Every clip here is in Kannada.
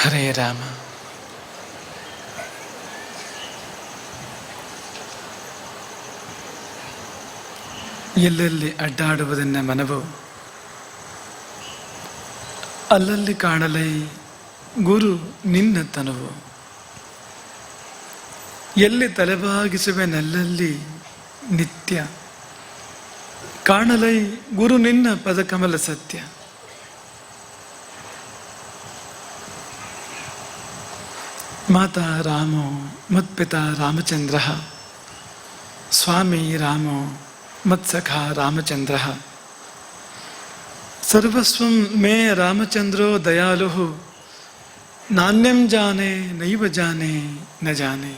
ಹರೇ ರಾಮ. ಎಲ್ಲೆಲ್ಲಿ ಅಡ್ಡಾಡುವುದನ್ನ ಮನವು, ಅಲ್ಲಲ್ಲಿ ಕಾಣಲೈ ಗುರು ನಿನ್ನ ತನುವು. ಎಲ್ಲಿ ತಲೆಬಾಗಿಸುವೆನಲ್ಲಲ್ಲಿ ನಿತ್ಯ, ಕಾಣಲೈ ಗುರು ನಿನ್ನ ಪದಕಮಲ ಸತ್ಯ. ಮಾತಾ ರಾಮೋ ಮತ್ಪಿತಾ ರಾಮಚಂದ್ರ, ಸ್ವಾಮಿ ರಾಮೋ ಮತ್ಸಖಾ ರಾಮಚಂದ್ರ. ಸರ್ವಸ್ವಂ ಮೇ ರಾಮಚಂದ್ರೋ ದಯಾಲು, ನಾಣ್ಯಂ ಜಾನೆ ನೈವ ಜಾನೆ ನ ಜಾನೆ.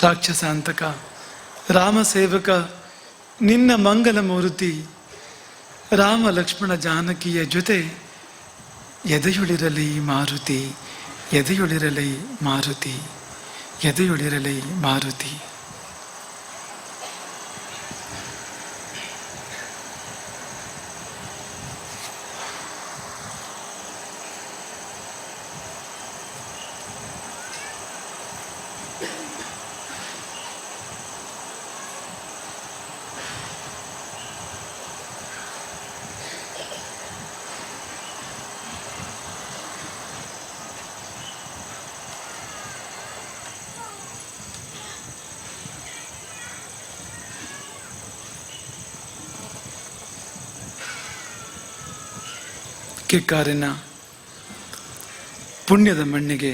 ರಾಕ್ಷಸಾಂತಕ ರಾಮ ಸೇವಕ ನಿನ್ನ ಮಂಗಲ ಮೂರ್ತಿ, ರಾಮ ಲಕ್ಷ್ಮಣ ಜಾನಕಿಯ ಜೊತೆ ಎದೆಯೊಳಿರಲಿ ಮಾರುತಿ, ಎದೆಯೊಳಿರಲಿ ಮಾರುತಿ, ಎದೆಯೊಳಿರಲಿ ಮಾರುತಿ. ಕೆಕ್ಕಾರಿನ ಪುಣ್ಯದ ಮಣ್ಣಿಗೆ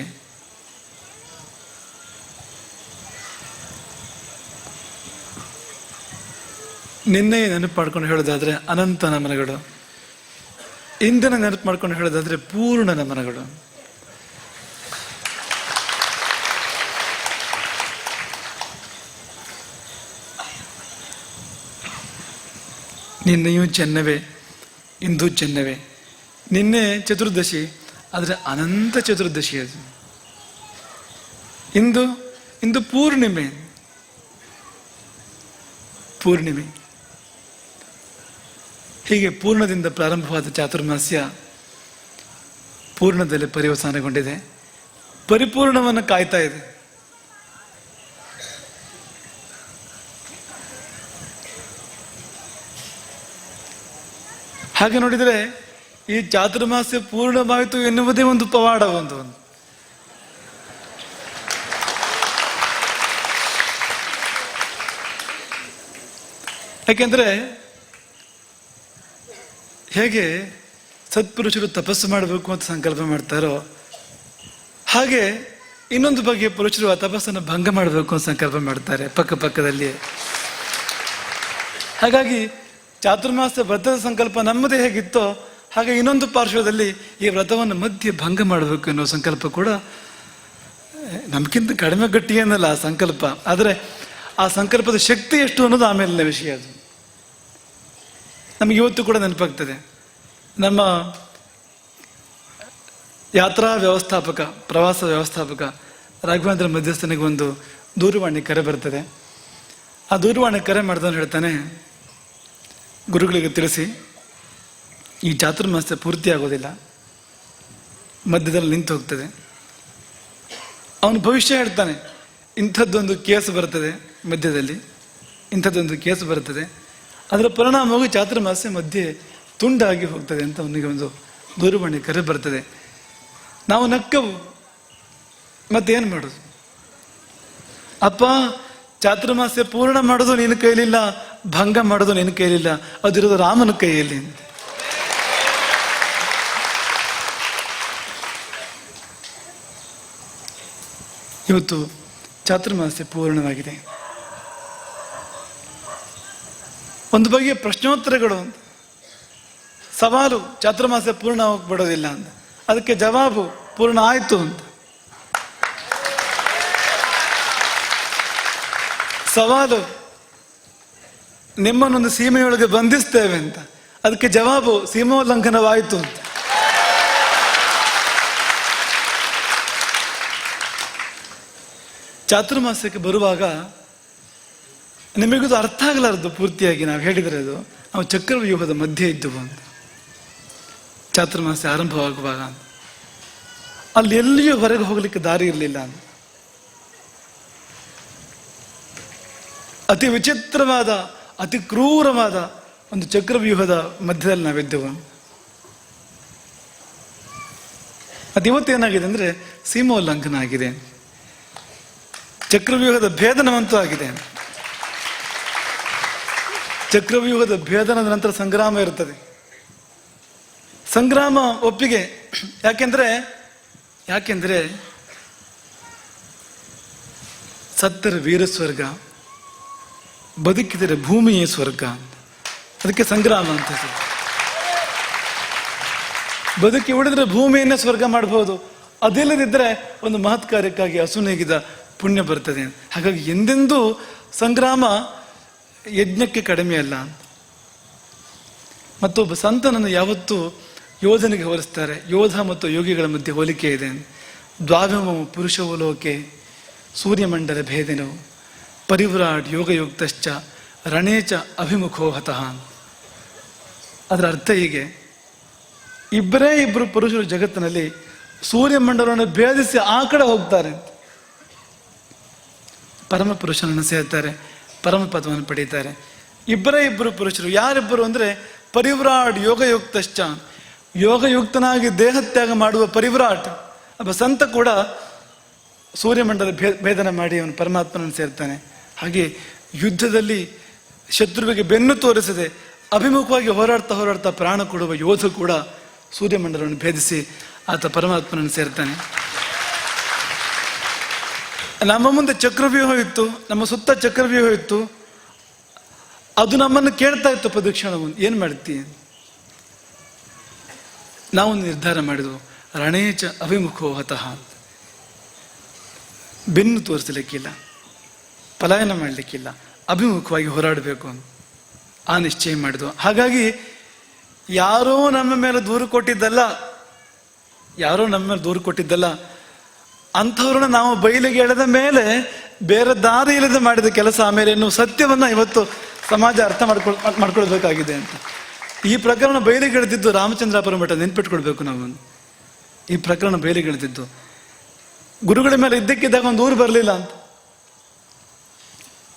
ನಿನ್ನೆ ನೆನಪು ಮಾಡ್ಕೊಂಡು ಹೇಳೋದಾದ್ರೆ ಅನಂತ ನಮನಗಳು, ಇಂದಿನ ನೆನಪು ಮಾಡ್ಕೊಂಡು ಹೇಳೋದಾದ್ರೆ ಪೂರ್ಣ ನಮನಗಳು. ನಿನ್ನೆಯೂ ಚೆನ್ನವೇ, ಇಂದು ಚೆನ್ನವೇ. ನಿನ್ನೆ ಚತುರ್ದಶಿ, ಆದರೆ ಅನಂತ ಚತುರ್ದಶಿ ಅದು. ಇಂದು ಪೂರ್ಣಿಮೆ, ಪೂರ್ಣಿಮೆ. ಹೀಗೆ ಪೂರ್ಣದಿಂದ ಪ್ರಾರಂಭವಾದ ಚಾತುರ್ಮಾಸ್ಯ ಪೂರ್ಣದಲ್ಲಿ ಪರ್ಯವಸಾನಗೊಂಡಿದೆ, ಪರಿಪೂರ್ಣವನ್ನು ಕಾಯ್ತಾ ಇದೆ. ಹಾಗೆ ನೋಡಿದರೆ ಈ ಚಾತುರ್ಮಾಸ್ಯ ಪೂರ್ಣವಾಯಿತು ಎನ್ನುವುದೇ ಒಂದು ಪವಾಡ. ಒಂದು ಯಾಕೆಂದ್ರೆ ಹೇಗೆ ಸತ್ಪುರುಷರು ತಪಸ್ಸು ಮಾಡಬೇಕು ಅಂತ ಸಂಕಲ್ಪ ಮಾಡ್ತಾರೋ, ಹಾಗೆ ಇನ್ನೊಂದು ಬಗೆಯ ಪುರುಷರು ಆ ತಪಸ್ಸನ್ನು ಭಂಗ ಮಾಡಬೇಕು ಅಂತ ಸಂಕಲ್ಪ ಮಾಡ್ತಾರೆ ಪಕ್ಕದಲ್ಲಿ. ಹಾಗಾಗಿ ಚಾತುರ್ಮಾಸ್ಯ ವ್ರತದ ಸಂಕಲ್ಪ ನಮ್ಮದೇ ಹೇಗಿತ್ತೋ ಹಾಗೆ ಇನ್ನೊಂದು ಪಾರ್ಶ್ವದಲ್ಲಿ ಈ ವ್ರತವನ್ನು ಮಧ್ಯೆ ಭಂಗ ಮಾಡಬೇಕು ಎನ್ನುವ ಸಂಕಲ್ಪ ಕೂಡ ನಮ್ಗಿಂತ ಕಡಿಮೆ ಗಟ್ಟಿ ಏನಲ್ಲ ಆ ಸಂಕಲ್ಪ. ಆದರೆ ಆ ಸಂಕಲ್ಪದ ಶಕ್ತಿ ಎಷ್ಟು ಅನ್ನೋದು ಆಮೇಲಿನ ವಿಷಯ. ಅದು ನಮಗೆ ಇವತ್ತು ಕೂಡ ನೆನಪಾಗ್ತದೆ. ನಮ್ಮ ಯಾತ್ರಾ ವ್ಯವಸ್ಥಾಪಕ, ಪ್ರವಾಸ ವ್ಯವಸ್ಥಾಪಕ ರಾಘವೇಂದ್ರ ಮಧ್ಯಸ್ಥನಿಗೆ ಒಂದು ದೂರವಾಣಿ ಕರೆ ಬರ್ತದೆ. ಆ ದೂರವಾಣಿ ಕರೆ ಮಾಡಿದವನು ಹೇಳ್ತಾನೆ, ಗುರುಗಳಿಗೆ ತಿಳಿಸಿ ಈ ಚಾತುರ್ಮಾಸ್ಯ ಪೂರ್ತಿ ಆಗೋದಿಲ್ಲ, ಮಧ್ಯದಲ್ಲಿ ನಿಂತು ಹೋಗ್ತದೆ. ಅವನು ಭವಿಷ್ಯ ಹೇಳ್ತಾನೆ, ಇಂಥದ್ದೊಂದು ಕೇಸು ಬರ್ತದೆ ಮಧ್ಯದಲ್ಲಿ, ಇಂಥದ್ದೊಂದು ಕೇಸು ಬರ್ತದೆ, ಅದರ ಪರಿಣಾಮವಾಗಿ ಚಾತುರ್ಮಾಸ್ಯ ಮಧ್ಯೆ ತುಂಡಾಗಿ ಹೋಗ್ತದೆ ಅಂತ ಅವನಿಗೆ ಒಂದು ದೂರವಾಣಿ ಕರೆ ಬರ್ತದೆ. ನಾವು ನಕ್ಕವು, ಮತ್ತೇನು ಮಾಡೋದು? ಅಪ್ಪ, ಚಾತುರ್ಮಾಸ್ಯ ಪೂರ್ಣ ಮಾಡೋದು ನಿನ್ನ ಕೈಲಿಲ್ಲ, ಭಂಗ ಮಾಡೋದು ನಿನ್ನ ಕೈಲಿಲ್ಲ, ಅದಿರೋದು ರಾಮನ ಕೈಯಲ್ಲಿ. ಇವತ್ತು ಚಾತುರ್ಮಾಸ್ಯ ಪೂರ್ಣವಾಗಿದೆ. ಒಂದು ಬಗೆಯ ಪ್ರಶ್ನೋತ್ತರಗಳು, ಸವಾಲು, ಚಾತುರ್ಮಾಸ್ಯ ಪೂರ್ಣ ಬಿಡೋದಿಲ್ಲ ಅಂತ. ಅದಕ್ಕೆ ಜವಾಬು, ಪೂರ್ಣ ಆಯ್ತು ಅಂತ. ಸವಾಲು, ನಿಮ್ಮನ್ನೊಂದು ಸೀಮೆಯೊಳಗೆ ಬಂಧಿಸ್ತೇವೆ ಅಂತ. ಅದಕ್ಕೆ ಜವಾಬು, ಸೀಮೋಲ್ಲಂಘನವಾಯಿತು ಅಂತ. ಚಾತುರ್ಮಾಸ್ಯಕ್ಕೆ ಬರುವಾಗ ನಿಮಗಿದು ಅರ್ಥ ಆಗಲಾರದು ಪೂರ್ತಿಯಾಗಿ ನಾವು ಹೇಳಿದರೆ ಅದು ನಾವು ಚಕ್ರವ್ಯೂಹದ ಮಧ್ಯೆ ಇದ್ದವು ಅಂತ. ಚಾತುರ್ಮಾಸ ಆರಂಭವಾಗುವಾಗ ಅಲ್ಲಿ ಎಲ್ಲಿಯೂ ಹೊರಗೆ ಹೋಗ್ಲಿಕ್ಕೆ ದಾರಿ ಇರಲಿಲ್ಲ ಅಂತ. ಅತಿ ವಿಚಿತ್ರವಾದ ಅತಿ ಕ್ರೂರವಾದ ಒಂದು ಚಕ್ರವ್ಯೂಹದ ಮಧ್ಯದಲ್ಲಿ ನಾವಿದ್ದೆವು. ಅದು ಇವತ್ತೇನಾಗಿದೆ ಅಂದ್ರೆ ಸೀಮೋಲ್ಲಂಘನ ಆಗಿದೆ, ಚಕ್ರವ್ಯೂಹದ ಭೇದನವಂತೂ ಆಗಿದೆ. ಚಕ್ರವ್ಯೂಹದ ಭೇದನದ ನಂತರ ಸಂಗ್ರಾಮ ಇರ್ತದೆ. ಸಂಗ್ರಾಮ ಒಪ್ಪಿಗೆ. ಯಾಕೆಂದ್ರೆ ಸತ್ತರೆ ವೀರ ಸ್ವರ್ಗ, ಬದುಕಿದರೆ ಭೂಮಿಯೇ ಸ್ವರ್ಗ. ಅದಕ್ಕೆ ಸಂಗ್ರಾಮ ಅಂತ. ಬದುಕಿ ಉಳಿದ್ರೆ ಭೂಮಿಯನ್ನೇ ಸ್ವರ್ಗ ಮಾಡಬಹುದು, ಅದಿಲ್ಲದಿದ್ರೆ ಒಂದು ಮಹತ್ ಕಾರ್ಯಕ್ಕಾಗಿ ಅಸುನೇಗಿದ ಪುಣ್ಯ ಬರ್ತದೆ. ಹಾಗಾಗಿ ಎಂದೆಂದೂ ಸಂಗ್ರಾಮ ಯಜ್ಞಕ್ಕೆ ಕಡಿಮೆ ಅಲ್ಲ. ಮತ್ತೊಬ್ಬ ಸಂತನನ್ನು ಯಾವತ್ತೂ ಯೋಧನಿಗೆ ಹೋಲಿಸ್ತಾರೆ. ಯೋಧ ಮತ್ತು ಯೋಗಿಗಳ ಮಧ್ಯೆ ಹೋಲಿಕೆ ಇದೆ. ದ್ವಾವಿಮ ಪುರುಷವು ಲೋಕೆ ಸೂರ್ಯಮಂಡಲ ಭೇದನವು ಪರಿವ್ರಾಟ್ ಯೋಗಯುಕ್ತಶ್ಚ ರಣೇಚ ಅಭಿಮುಖೋ ಹತಃ. ಅದರ ಅರ್ಥ ಹೀಗೆ: ಇಬ್ಬರೇ ಇಬ್ಬರು ಪುರುಷರು ಜಗತ್ತಿನಲ್ಲಿ ಸೂರ್ಯಮಂಡಲವನ್ನು ಭೇದಿಸಿ ಆ ಕಡೆ ಹೋಗ್ತಾರೆ, ಪರಮ ಪುರುಷನನ್ನು ಸೇರ್ತಾರೆ, ಪರಮ ಪದವನ್ನು ಪಡೀತಾರೆ. ಇಬ್ಬರೇ ಇಬ್ಬರು ಪುರುಷರು. ಯಾರಿಬ್ಬರು ಅಂದ್ರೆ ಪರಿವ್ರಾಟ್ ಯೋಗಯುಕ್ತಶ್ಚ, ಯೋಗಯುಕ್ತನಾಗಿ ದೇಹತ್ಯಾಗ ಮಾಡುವ ಪರಿವ್ರಾಟ್ ಒಬ್ಬ ಸಂತ ಕೂಡ ಸೂರ್ಯಮಂಡಲ ಭೇದನ ಮಾಡಿ ಅವನು ಪರಮಾತ್ಮನನ್ನು ಸೇರ್ತಾನೆ. ಹಾಗೆ ಯುದ್ಧದಲ್ಲಿ ಶತ್ರುವಿಗೆ ಬೆನ್ನು ತೋರಿಸದೆ ಅಭಿಮುಖವಾಗಿ ಹೋರಾಡ್ತಾ ಪ್ರಾಣ ಕೊಡುವ ಯೋಧ ಕೂಡ ಸೂರ್ಯಮಂಡಲವನ್ನು ಭೇದಿಸಿ ಆತ ಪರಮಾತ್ಮನನ್ನು ಸೇರ್ತಾನೆ. ನಮ್ಮ ಮುಂದೆ ಚಕ್ರವ್ಯೂಹ ಇತ್ತು, ನಮ್ಮ ಸುತ್ತ ಚಕ್ರವ್ಯೂಹ ಇತ್ತು. ಅದು ನಮ್ಮನ್ನು ಕೇಳ್ತಾ ಇತ್ತು ಪ್ರದಕ್ಷಿಣ ಮುಂದೆ, ಏನ್ ಮಾಡ್ತೀಯ? ನಾವು ನಿರ್ಧಾರ ಮಾಡಿದ್ವು, ರಣೇಚ ಅಭಿಮುಖೋ ಹತಃ, ಬೆನ್ನು ತೋರಿಸಲಿಕ್ಕಿಲ್ಲ, ಪಲಾಯನ ಮಾಡಲಿಕ್ಕಿಲ್ಲ, ಅಭಿಮುಖವಾಗಿ ಹೋರಾಡಬೇಕು ಅಂತ ಆ ನಿಶ್ಚಯ ಮಾಡಿದ್ವು. ಹಾಗಾಗಿ ಯಾರೋ ನಮ್ಮ ಮೇಲೆ ದೂರು ಕೊಟ್ಟಿದ್ದಲ್ಲ, ಅಂಥವ್ರನ್ನ ನಾವು ಬಯಲಿಗೆ ಎಳೆದ ಮೇಲೆ ಬೇರೆ ದಾರಿ ಇಲ್ಲದೆ ಮಾಡಿದ ಕೆಲಸ. ಆಮೇಲೆ ಇನ್ನು ಸತ್ಯವನ್ನ ಇವತ್ತು ಸಮಾಜ ಅರ್ಥ ಮಾಡ್ಕೊಳ್ಬೇಕಾಗಿದೆ ಅಂತ. ಈ ಪ್ರಕರಣ ಬಯಲಿಗೆ ಎಳೆದಿದ್ದು ರಾಮಚಂದ್ರಾಪುರ ಮಠ, ನೆನ್ಪಿಟ್ಕೊಳ್ಬೇಕು ನಾವು. ಈ ಪ್ರಕರಣ ಬಯಲಿಗೆ ಎಳೆದಿದ್ದು ಗುರುಗಳ ಮೇಲೆ ಇದ್ದಕ್ಕಿದ್ದಾಗ ಒಂದು ಊರು ಬರಲಿಲ್ಲ ಅಂತ.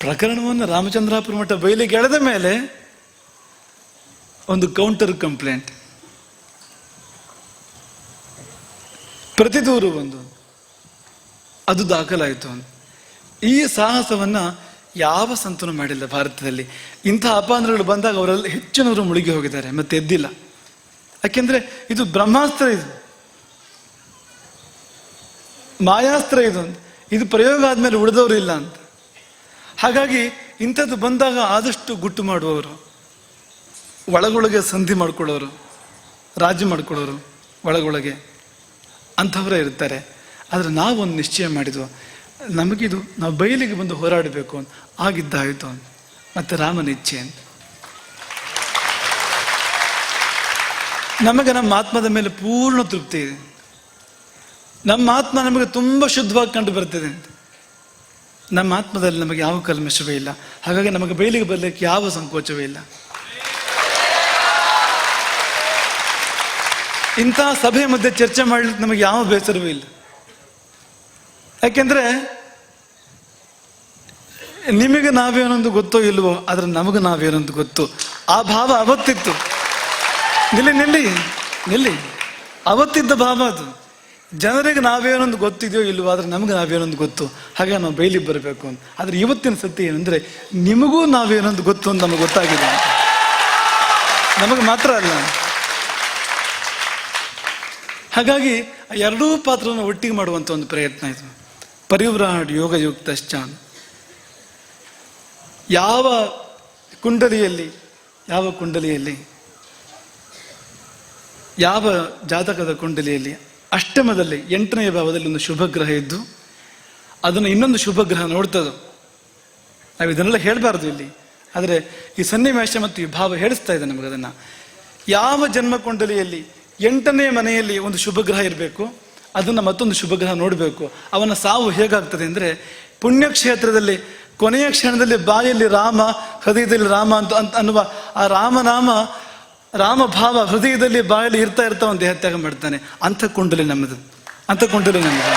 ಪ್ರಕರಣವನ್ನು ರಾಮಚಂದ್ರಾಪುರ ಮಠ ಬಯಲಿಗೆ ಎಳೆದ ಮೇಲೆ ಒಂದು ಕೌಂಟರ್ ಕಂಪ್ಲೇಂಟ್, ಪ್ರತಿ ದೂರು ಒಂದು, ಅದು ದಾಖಲಾಯಿತು. ಈ ಸಾಹಸವನ್ನ ಯಾವ ಸಂತನೂ ಮಾಡಿಲ್ಲ ಭಾರತದಲ್ಲಿ. ಇಂತಹ ಅಪಾಂತರಗಳು ಬಂದಾಗ ಅವರೆಲ್ಲ ಹೆಚ್ಚಿನವರು ಮುಳುಗಿ ಹೋಗಿದ್ದಾರೆ, ಮತ್ತೆ ಎದ್ದಿಲ್ಲ. ಯಾಕೆಂದ್ರೆ ಇದು ಬ್ರಹ್ಮಾಸ್ತ್ರ, ಇದು ಮಾಯಾಸ್ತ್ರ, ಇದು ಪ್ರಯೋಗ ಆದ್ಮೇಲೆ ಉಳಿದವರು ಇಲ್ಲ ಅಂತ. ಹಾಗಾಗಿ ಇಂಥದ್ದು ಬಂದಾಗ ಆದಷ್ಟು ಗುಟ್ಟು ಮಾಡುವವರು, ಒಳಗೊಳಗೆ ಸಂಧಿ ಮಾಡ್ಕೊಳ್ಳೋರು, ರಾಜಿ ಮಾಡ್ಕೊಳ್ಳೋರು ಒಳಗೊಳಗೆ ಅಂಥವರೇ ಇರ್ತಾರೆ. ಆದರೆ ನಾವೊಂದು ನಿಶ್ಚಯ ಮಾಡಿದ್ವು, ನಮಗಿದು ನಾವು ಬಯಲಿಗೆ ಬಂದು ಹೋರಾಡಬೇಕು ಅಂತ. ಆಗಿದ್ದಾಯಿತು ಅಂತ. ಮತ್ತೆ ರಾಮನ ಇಚ್ಛೆ ಅಂತ. ನಮಗೆ ನಮ್ಮ ಆತ್ಮದ ಮೇಲೆ ಪೂರ್ಣ ತೃಪ್ತಿ ಇದೆ. ನಮ್ಮ ಆತ್ಮ ನಮಗೆ ತುಂಬ ಶುದ್ಧವಾಗಿ ಕಂಡು ಬರ್ತದೆ ಅಂತ. ನಮ್ಮ ಆತ್ಮದಲ್ಲಿ ನಮಗೆ ಯಾವ ಕಲ್ಮಶವೇ ಇಲ್ಲ. ಹಾಗಾಗಿ ನಮಗೆ ಬಯಲಿಗೆ ಬರಲಿಕ್ಕೆ ಯಾವ ಸಂಕೋಚವೇ ಇಲ್ಲ. ಇಂತಹ ಸಭೆಯ ಮಧ್ಯೆ ಚರ್ಚೆ ಮಾಡಲಿಕ್ಕೆ ನಮಗೆ ಯಾವ ಬೇಸರವೂ ಇಲ್ಲ. ಯಾಕೆಂದ್ರೆ ನಿಮಗೆ ನಾವೇನೊಂದು ಗೊತ್ತೋ ಇಲ್ವೋ, ಆದ್ರೆ ನಮಗೆ ನಾವೇನೊಂದು ಗೊತ್ತು. ಆ ಭಾವ ಅವತ್ತಿತ್ತು. ನಿಲ್ಲಿ ಅವತ್ತಿದ್ದ ಭಾವ ಅದು. ಜನರಿಗೆ ನಾವೇನೊಂದು ಗೊತ್ತಿದೆಯೋ ಇಲ್ವೋ, ಆದ್ರೆ ನಮಗೆ ನಾವೇನೊಂದು ಗೊತ್ತು. ಹಾಗೆ ನಾವು ಬಯಲಿಗೆ ಬರಬೇಕು ಅಂತ. ಆದ್ರೆ ಇವತ್ತಿನ ಸತ್ಯ ಏನಂದ್ರೆ ನಿಮಗೂ ನಾವೇನೊಂದು ಗೊತ್ತು ಅಂತ ನಮಗೆ ಗೊತ್ತಾಗಿದೆ. ನಮಗೆ ಮಾತ್ರ ಅಲ್ಲ. ಹಾಗಾಗಿ ಎರಡೂ ಪಾತ್ರವನ್ನು ಒಟ್ಟಿಗೆ ಮಾಡುವಂತ ಒಂದು ಪ್ರಯತ್ನ ಇದು. ಪರಿವ್ರಾಟ್ ಯೋಗಯುಕ್ತಶ್ಚ. ಯಾವ ಕುಂಡಲಿಯಲ್ಲಿ ಯಾವ ಜಾತಕದ ಕುಂಡಲಿಯಲ್ಲಿ ಅಷ್ಟಮದಲ್ಲಿ 8ನೇ ಭಾವದಲ್ಲಿ ಒಂದು ಶುಭ ಗ್ರಹ ಇದ್ದು ಅದನ್ನು ಇನ್ನೊಂದು ಶುಭ ಗ್ರಹ ನೋಡ್ತದೋ. ನಾವು ಇದನ್ನೆಲ್ಲ ಹೇಳಬಾರ್ದು ಇಲ್ಲಿ, ಆದರೆ ಈ ಸನ್ನಿವೇಶ ಮತ್ತು ಈ ಭಾವ ಹೇಳಿಸ್ತಾ ಇದೆ ನಮಗೆ. ಅದನ್ನ ಯಾವ ಜನ್ಮ ಕುಂಡಲಿಯಲ್ಲಿ 8ನೇ ಮನೆಯಲ್ಲಿ ಒಂದು ಶುಭ ಗ್ರಹ ಇರಬೇಕು, ಅದನ್ನ ಮತ್ತೊಂದು ಶುಭ ಗ್ರಹ ನೋಡಬೇಕು. ಅವನ ಸಾವು ಹೇಗಾಗ್ತದೆ ಅಂದ್ರೆ, ಪುಣ್ಯಕ್ಷೇತ್ರದಲ್ಲಿ ಕೊನೆಯ ಕ್ಷಣದಲ್ಲಿ ಬಾಯಲ್ಲಿ ರಾಮ, ಹೃದಯದಲ್ಲಿ ರಾಮ ಅಂತ ಅನ್ನುವ ಆ ರಾಮ ಭಾವ ಹೃದಯದಲ್ಲಿ ಬಾಯಲ್ಲಿ ಇರ್ತಾ ಒಂದು ದೇಹತ್ಯಾಗ ಮಾಡ್ತಾನೆ. ಅಂಥ ಕುಂಡಲಿ ನಮ್ಮದು, ಅಂಥ ಕುಂಡಲಿ ನಮ್ಮದು.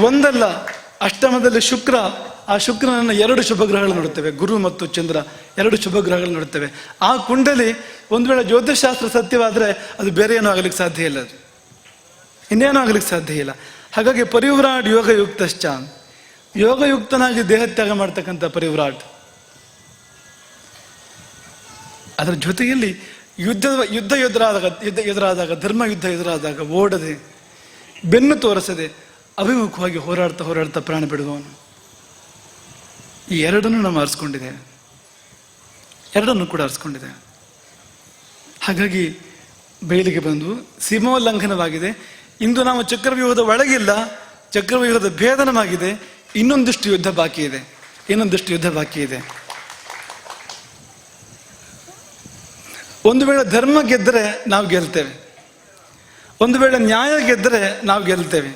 ಒಂದಲ್ಲ, ಅಷ್ಟಮದಲ್ಲಿ ಶುಕ್ರ, ಆ ಶುಕ್ರನನ್ನು 2 ಶುಭಗ್ರಹಗಳು ನೋಡುತ್ತೇವೆ, ಗುರು ಮತ್ತು ಚಂದ್ರ 2 ಶುಭಗ್ರಹಗಳು ನೋಡುತ್ತೇವೆ. ಆ ಕುಂಡಲಿ ಒಂದು ವೇಳೆ ಜ್ಯೋತಿಷಾಸ್ತ್ರ ಸತ್ಯವಾದರೆ ಅದು ಬೇರೆ ಏನೂ ಆಗಲಿಕ್ಕೆ ಸಾಧ್ಯ ಇಲ್ಲ, ಅದು ಇನ್ನೇನೂ ಆಗಲಿಕ್ಕೆ ಸಾಧ್ಯ ಇಲ್ಲ. ಹಾಗಾಗಿ ಪರಿವ್ರಾಟ್ ಯೋಗಯುಕ್ತಶ್ಚ, ಯೋಗಯುಕ್ತನಾಗಿ ದೇಹತ್ಯಾಗ ಮಾಡ್ತಕ್ಕಂಥ ಪರಿವ್ರಾಟ್. ಅದರ ಜೊತೆಯಲ್ಲಿ ಯುದ್ಧ ಎದುರಾದಾಗ ಧರ್ಮ ಯುದ್ಧ ಎದುರಾದಾಗ ಓಡದೆ, ಬೆನ್ನು ತೋರಿಸದೆ ಅಭಿಮುಖವಾಗಿ ಹೋರಾಡ್ತಾ ಪ್ರಾಣ ಬಿಡುವವನು. ಈ ಎರಡನ್ನೂ ನಾವು ಆರಿಸ್ಕೊಂಡಿದೆ, ಎರಡನ್ನೂ ಕೂಡ ಆರಿಸ್ಕೊಂಡಿದೆ. ಹಾಗಾಗಿ ಬಯಲಿಗೆ ಬಂದು ಸೀಮೋಲ್ಲಂಘನವಾಗಿದೆ. ಇಂದು ನಾವು ಚಕ್ರವ್ಯೂಹದ ಒಳಗಿಲ್ಲ, ಚಕ್ರವ್ಯೂಹದ ಭೇದನವಾಗಿದೆ. ಇನ್ನೊಂದಿಷ್ಟು ಯುದ್ಧ ಬಾಕಿ ಇದೆ. ಒಂದು ವೇಳೆ ಧರ್ಮ ಗೆದ್ದರೆ ನಾವು ಗೆಲ್ತೇವೆ, ಒಂದು ವೇಳೆ ನ್ಯಾಯ ಗೆದ್ದರೆ ನಾವು ಗೆಲ್ತೇವೆ,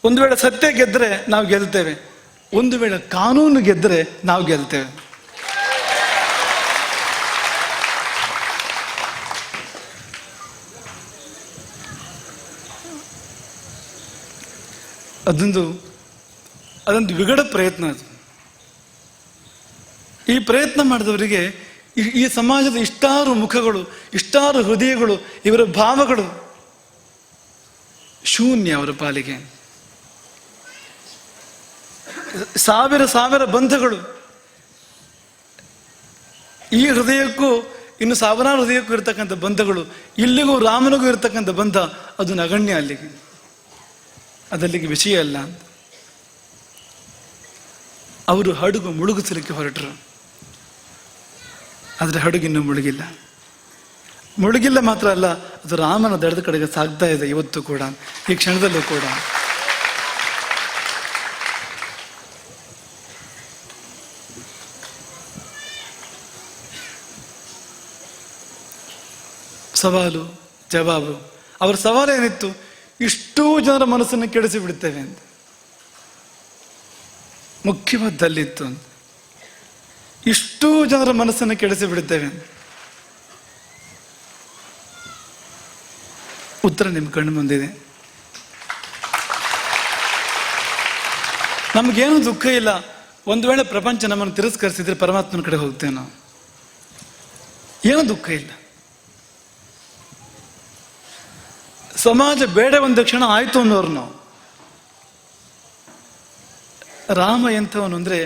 ಒಂದು ವೇಳೆ ಸತ್ಯ ಗೆದ್ದರೆ ನಾವು ಗೆಲ್ತೇವೆ, ಒಂದು ವೇಳೆ ಕಾನೂನು ಗೆದ್ದರೆ ನಾವು ಗೆಲ್ತೇವೆ. ಅದೊಂದು ವಿಗಡ ಪ್ರಯತ್ನ. ಅದು ಈ ಪ್ರಯತ್ನ ಮಾಡಿದವರಿಗೆ ಈ ಸಮಾಜದ ಇಷ್ಟಾರು ಮುಖಗಳು, ಇಷ್ಟಾರು ಹೃದಯಗಳು, ಇವರ ಭಾವಗಳು ಶೂನ್ಯ. ಅವರ ಪಾಲಿಗೆ ಸಾವಿರ ಬಂಧಗಳು. ಈ ಹೃದಯಕ್ಕೂ ಇನ್ನು ಸಾವಿರಾರು ಹೃದಯಕ್ಕೂ ಇರ್ತಕ್ಕಂಥ ಬಂಧಗಳು, ಇಲ್ಲಿಗೂ ರಾಮನಿಗೂ ಇರ್ತಕ್ಕಂಥ ಬಂಧ ಅದು ನಗಣ್ಯ. ಅದಲ್ಲಿಗೆ ವಿಷಯ ಅಲ್ಲ. ಅವರು ಹಡಗು ಮುಳುಗಿಸಲಿಕ್ಕೆ ಹೊರಟರು, ಆದರೆ ಹಡಗಿನ್ನು ಮುಳುಗಿಲ್ಲ ಮಾತ್ರ ಅಲ್ಲ, ಅದು ರಾಮನ ದಡದ ಕಡೆಗೆ ಸಾಗ್ತಾ ಇದೆ ಇವತ್ತು ಕೂಡ, ಈ ಕ್ಷಣದಲ್ಲೂ ಕೂಡ. ಸವಾಲು ಜವಾಬು. ಅವರ ಸವಾಲೇನಿತ್ತು? ಇಷ್ಟೂ ಜನರ ಮನಸ್ಸನ್ನು ಕೆಡಿಸಿ ಬಿಡ್ತೇವೆ ಅಂತ. ಮುಖ್ಯವಾದಲ್ಲಿತ್ತು ಅಂತ, ಇಷ್ಟೂ ಜನರ ಮನಸ್ಸನ್ನು ಕೆಡಿಸಿ ಬಿಡುತ್ತೇವೆ. ಉತ್ತರ ನಿಮ್ಮ ಕಣ್ಣು ಮುಂದಿದೆ. ನಮಗೇನು ದುಃಖ ಇಲ್ಲ. ಒಂದು ವೇಳೆ ಪ್ರಪಂಚ ನಮ್ಮನ್ನು ತಿರಸ್ಕರಿಸಿದ್ರೆ ಪರಮಾತ್ಮನ ಕಡೆ ಹೋಗ್ತೇವೆ ನಾವು, ಏನೂ ದುಃಖ ಇಲ್ಲ. ಸಮಾಜ ಬೇಡ ಒಂದು ಕ್ಷಣ ಆಯ್ತು ಅನ್ನೋರು ನಾವು. ರಾಮ ಎಂಥವನು ಅಂದ್ರೆ,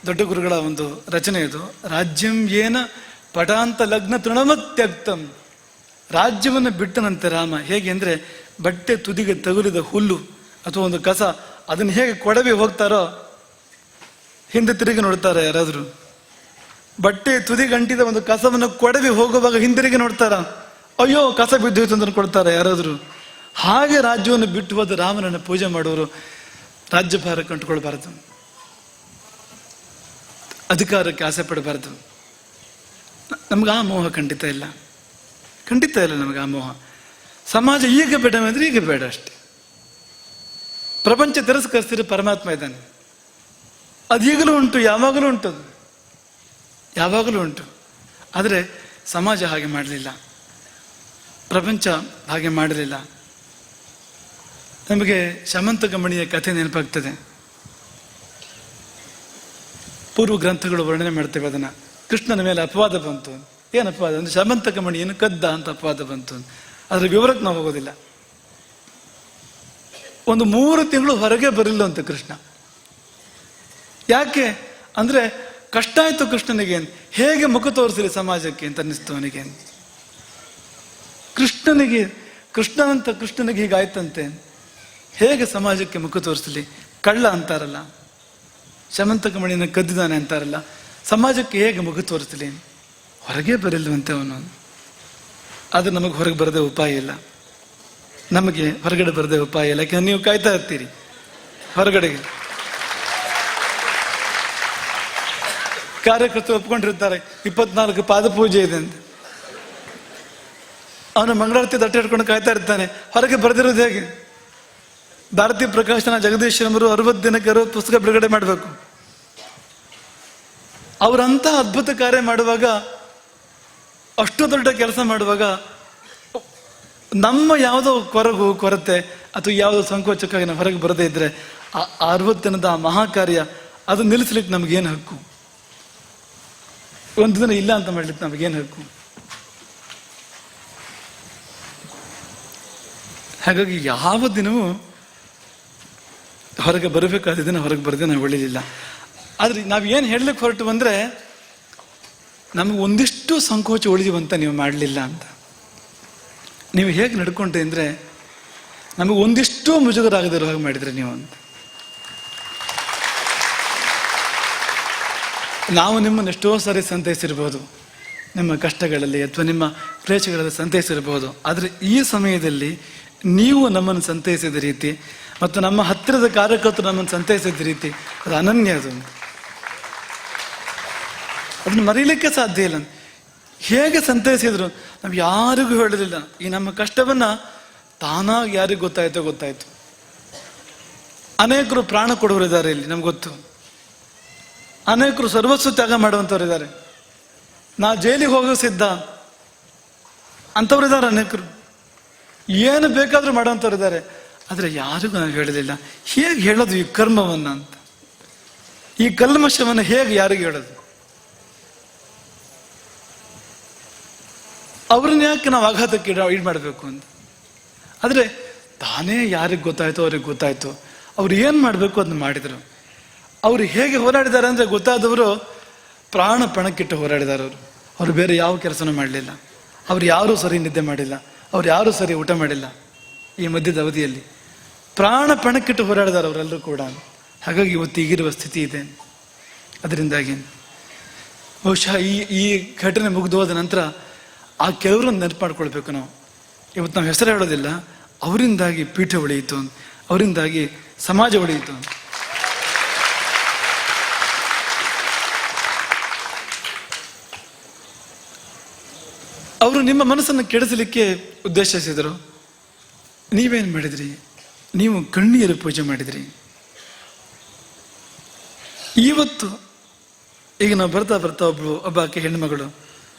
ದೊಡ್ಡ ಗುರುಗಳ ಒಂದು ರಚನೆ ಇದು. ರಾಜ್ಯಂ ಏನ ಪಟಾಂತ ಲಗ್ನ ತೃಣಮತ್ಯಕ್ತಂ. ರಾಜ್ಯವನ್ನು ಬಿಟ್ಟನಂತೆ ರಾಮ. ಹೇಗೆ ಅಂದ್ರೆ, ಬಟ್ಟೆ ತುದಿಗೆ ತಗುಲಿದ ಹುಲ್ಲು ಅಥವಾ ಒಂದು ಕಸ, ಅದನ್ನು ಹೇಗೆ ಕೊಡವಿ ಹೋಗ್ತಾರೋ ಹಿಂದೆ ತಿರುಗಿ ನೋಡ್ತಾರೆ ಯಾರಾದ್ರು. ಬಟ್ಟೆ ತುದಿಗಂಟಿದ ಒಂದು ಕಸವನ್ನು ಕೊಡವಿ ಹೋಗುವಾಗ ಹಿಂದಿರುಗಿ ನೋಡ್ತಾರ, ಅಯ್ಯೋ ಕಸ ಬಿದ್ದು ಅಂತ ಕೊಡ್ತಾರೆ ಯಾರಾದ್ರು. ಹಾಗೆ ರಾಜ್ಯವನ್ನು ಬಿಟ್ಟು ಹೋದ ರಾಮನನ್ನು ಪೂಜೆ ಮಾಡುವರು. ರಾಜ್ಯಭಾರ ಕಂಡುಕೊಳ್ಬಾರದು, ಅಧಿಕಾರಕ್ಕೆ ಆಸೆ ಪಡಬಾರದು. ನಮ್ಗೆ ಆ ಮೋಹ ಖಂಡಿತ ಇಲ್ಲ ನಮಗೆ ಆ ಮೋಹ. ಸಮಾಜ ಈಗ ಬೇಡ ಅಂದ್ರೆ ಈಗ ಬೇಡ ಅಷ್ಟೆ. ಪ್ರಪಂಚ ತಿರಸ್ಕರಿಸಿದ್ರೆ ಪರಮಾತ್ಮ ಇದ್ದಾನೆ, ಅದು ಈಗಲೂ ಉಂಟು, ಯಾವಾಗಲೂ ಉಂಟು. ಆದರೆ ಸಮಾಜ ಹಾಗೆ ಮಾಡಲಿಲ್ಲ, ಪ್ರಪಂಚ ಹಾಗೆ ಮಾಡಲಿಲ್ಲ. ನಮಗೆ ಶಮಂತಕ ಮಣಿಯ ಕಥೆ ನೆನಪಾಗ್ತದೆ. ಪೂರ್ವ ಗ್ರಂಥಗಳು ವರ್ಣನೆ ಮಾಡ್ತೇವೆ ಅದನ್ನ. ಕೃಷ್ಣನ ಮೇಲೆ ಅಪವಾದ ಬಂತು. ಏನು ಅಪವಾದ ಅಂದ್ರೆ, ಶಮಂತಕ ಮಣಿಯನ್ನು ಕದ್ದ ಅಂತ ಅಪವಾದ ಬಂತು. ಅದ್ರ ವಿವರಕ್ಕೆ ನಾವು ಹೋಗೋದಿಲ್ಲ. ಒಂದು 3 ತಿಂಗಳು ಹೊರಗೆ ಬರಲಿಲ್ಲ ಅಂತ ಕೃಷ್ಣ. ಯಾಕೆ ಅಂದ್ರೆ, ಕಷ್ಟ ಆಯ್ತು ಕೃಷ್ಣನಿಗೆ. ಹೇಗೆ ಮುಖ ತೋರಿಸಲಿ ಸಮಾಜಕ್ಕೆ ಅಂತ ಅನ್ನಿಸ್ತು ಅವನಿಗೆ. ಕೃಷ್ಣನಿಗೆ ಹೀಗಾಯ್ತಂತೆ, ಹೇಗೆ ಸಮಾಜಕ್ಕೆ ಮುಖ ತೋರಿಸಲಿ? ಕಳ್ಳ ಅಂತಾರಲ್ಲ, ಶಮಂತಕ ಮಣಿಯನ್ನು ಕದ್ದಿದ್ದಾನೆ ಅಂತಾರಲ್ಲ, ಸಮಾಜಕ್ಕೆ ಹೇಗೆ ಮುಖ ತೋರಿಸಲಿ? ಹೊರಗೆ ಬರಲ್ವಂತೆ ಅವನು. ಆದ್ರೆ ನಮಗೆ ಹೊರಗೆ ಬರದೆ ಉಪಾಯ ಇಲ್ಲ, ನಮಗೆ ಹೊರಗಡೆ ಬರದೆ ಉಪಾಯ ಇಲ್ಲ. ಯಾಕಂದ್ರೆ ನೀವು ಕಾಯ್ತಾ ಇರ್ತೀರಿ ಹೊರಗಡೆಗೆ. ಕಾರ್ಯಕರ್ತರು ಒಪ್ಕೊಂಡಿರ್ತಾರೆ 24 ಪಾದ ಪೂಜೆ ಇದೆ ಅಂತ. ಅವನು ಮಂಗಳಾರತಿ ತಟ್ಟೆ ಹಿಡ್ಕೊಂಡು ಕಾಯ್ತಾ ಇರ್ತಾನೆ, ಹೊರಗೆ ಬರೆದಿರೋದು ಹೇಗೆ? ಭಾರತೀಯ ಪ್ರಕಾಶನ ಜಗದೀಶ್ವರರು 60 ದಿನಕ್ಕೆ 60 ಪುಸ್ತಕ ಬಿಡುಗಡೆ ಮಾಡಬೇಕು. ಅವರಂಥ ಅದ್ಭುತ ಕಾರ್ಯ ಮಾಡುವಾಗ, ಅಷ್ಟು ದೊಡ್ಡ ಕೆಲಸ ಮಾಡುವಾಗ, ನಮ್ಮ ಯಾವುದೋ ಕೊರತೆ ಅಥವಾ ಯಾವುದೋ ಸಂಕೋಚಕ್ಕಾಗಿ ನಾವು ಹೊರಗೆ ಬರದೇ ಇದ್ರೆ ಆ 60 ದಿನದ ಆ ಮಹಾಕಾರ್ಯ ಅದು ನಿಲ್ಲಿಸ್ಲಿಕ್ಕೆ ನಮಗೇನು ಹಕ್ಕು? ಒಂದು ದಿನ ಇಲ್ಲ ಅಂತ ಮಾಡ್ಲಿಕ್ಕೆ ನಮಗೇನು ಹಕ್ಕು? ಹಾಗಾಗಿ ಯಾವ ದಿನವೂ ಹೊರಗೆ ಬರಬೇಕಾದ ದಿನ ಹೊರಗೆ ಬರದೆ ನಾವು ಒಳ್ಳೆಯದಿಲ್ಲ. ಆದ್ರೆ ನಾವೇನು ಹೇಳಲಿಕ್ಕೆ ಹೊರಟು ಬಂದ್ರೆ, ನಮಗೆ ಒಂದಿಷ್ಟು ಸಂಕೋಚ ಉಳಿದಿವಂತ ನೀವು ಮಾಡಲಿಲ್ಲ ಅಂತ. ನೀವು ಹೇಗೆ ನಡ್ಕೊಂಡ್ರಿ ಅಂದರೆ, ನಮಗೆ ಒಂದಿಷ್ಟು ಮುಜುಗರ ಆಗದಿರೋ ಹಾಗೆ ಮಾಡಿದ್ರೆ ನೀವು ಅಂತ. ನಾವು ನಿಮ್ಮನ್ನು ಎಷ್ಟೋ ಸಾರಿ ಸಂತೈಸಿರ್ಬೋದು, ನಿಮ್ಮ ಕಷ್ಟಗಳಲ್ಲಿ ಅಥವಾ ನಿಮ್ಮ ಕ್ಲೇಶಗಳಲ್ಲಿ ಸಂತೈಸಿರ್ಬೋದು. ಆದರೆ ಈ ಸಮಯದಲ್ಲಿ ನೀವು ನಮ್ಮನ್ನು ಸಂತೈಸಿದ ರೀತಿ ಮತ್ತು ನಮ್ಮ ಹತ್ತಿರದ ಕಾರ್ಯಕರ್ತರು ನಮ್ಮನ್ನು ಸಂತೈಸಿದ ರೀತಿ ಅದು ಅನನ್ಯ. ಅದನ್ನು ಮರೀಲಿಕ್ಕೆ ಸಾಧ್ಯ ಇಲ್ಲ. ಹೇಗೆ ಸಂತೈಸಿದ್ರು ನಾವು ಯಾರಿಗೂ ಹೇಳಲಿಲ್ಲ. ಈ ನಮ್ಮ ಕಷ್ಟವನ್ನ ತಾನಾಗಿ ಯಾರಿಗೂ ಗೊತ್ತಾಯ್ತು. ಅನೇಕರು ಪ್ರಾಣ ಕೊಡುವರಿದ್ದಾರೆ ಇಲ್ಲಿ, ನಮ್ಗೆ ಗೊತ್ತು. ಅನೇಕರು ಸರ್ವಸ್ವ ತ್ಯಾಗ ಮಾಡುವಂಥವ್ರಿದ್ದಾರೆ. ನಾ ಜೈಲಿಗೆ ಹೋಗೋ ಸಿದ್ಧ ಅಂಥವ್ರಿದ್ದಾರೆ. ಅನೇಕರು ಏನು ಬೇಕಾದ್ರೂ ಮಾಡುವಂಥವ್ರಿದ್ದಾರೆ. ಆದರೆ ಯಾರಿಗೂ ನಾವು ಹೇಳಲಿಲ್ಲ. ಹೇಗೆ ಹೇಳೋದು ಈ ಕರ್ಮವನ್ನ ಅಂತ? ಈ ಕಲ್ಮಶವನ್ನು ಹೇಗೆ ಯಾರಿಗೆ ಹೇಳೋದು? ಅವ್ರನ್ನ ಯಾಕೆ ನಾವು ಆಘಾತಕ್ಕೆ ಈಡು ಮಾಡಬೇಕು ಅಂತ? ಆದರೆ ತಾನೇ ಯಾರಿಗೆ ಗೊತ್ತಾಯ್ತು ಅವ್ರಿಗೆ ಗೊತ್ತಾಯ್ತು. ಅವ್ರು ಏನು ಮಾಡಬೇಕು ಅದನ್ನ ಮಾಡಿದರು. ಅವರು ಹೇಗೆ ಹೋರಾಡಿದ್ದಾರೆ ಅಂದರೆ, ಗೊತ್ತಾದವರು ಪ್ರಾಣ ಪಣಕ್ಕಿಟ್ಟು ಹೋರಾಡಿದ್ದಾರೆ. ಅವರು ಬೇರೆ ಯಾವ ಕೆಲಸನೂ ಮಾಡಲಿಲ್ಲ. ಅವ್ರು ಯಾರೂ ಸರಿ ನಿದ್ದೆ ಮಾಡಿಲ್ಲ, ಅವ್ರು ಯಾರೂ ಸರಿ ಊಟ ಮಾಡಿಲ್ಲ. ಈ ಮಧ್ಯದ ಅವಧಿಯಲ್ಲಿ ಪ್ರಾಣ ಪಣಕ್ಕಿಟ್ಟು ಹೋರಾಡಿದ್ದಾರೆ ಅವರೆಲ್ಲರೂ ಕೂಡ. ಹಾಗಾಗಿ ಇವತ್ತು ಈಗಿರುವ ಸ್ಥಿತಿ ಇದೆ. ಅದರಿಂದಾಗಿ ಬಹುಶಃ ಈ ಘಟನೆ ಮುಗಿದು ಹೋದ ನಂತರ ಆ ಕೆಲವರನ್ನು ನೆನಪು ಮಾಡ್ಕೊಳ್ಬೇಕು ನಾವು. ಇವತ್ತು ನಾವು ಹೆಸರು ಹೇಳೋದಿಲ್ಲ. ಅವರಿಂದಾಗಿ ಪೀಠ ಉಳಿಯಿತು, ಅವರಿಂದಾಗಿ ಸಮಾಜ ಉಳಿಯಿತು. ಅವರು ನಿಮ್ಮ ಮನಸ್ಸನ್ನು ಕೆಡಿಸಲಿಕ್ಕೆ ಉದ್ದೇಶಿಸಿದರು. ನೀವೇನು ಮಾಡಿದ್ರಿ? ನೀವು ಕಣ್ಣೀರು ಪೂಜೆ ಮಾಡಿದ್ರಿ. ಇವತ್ತು ಈಗ ನಾವು ಬರ್ತಾ ಒಬ್ಬಾಕೆ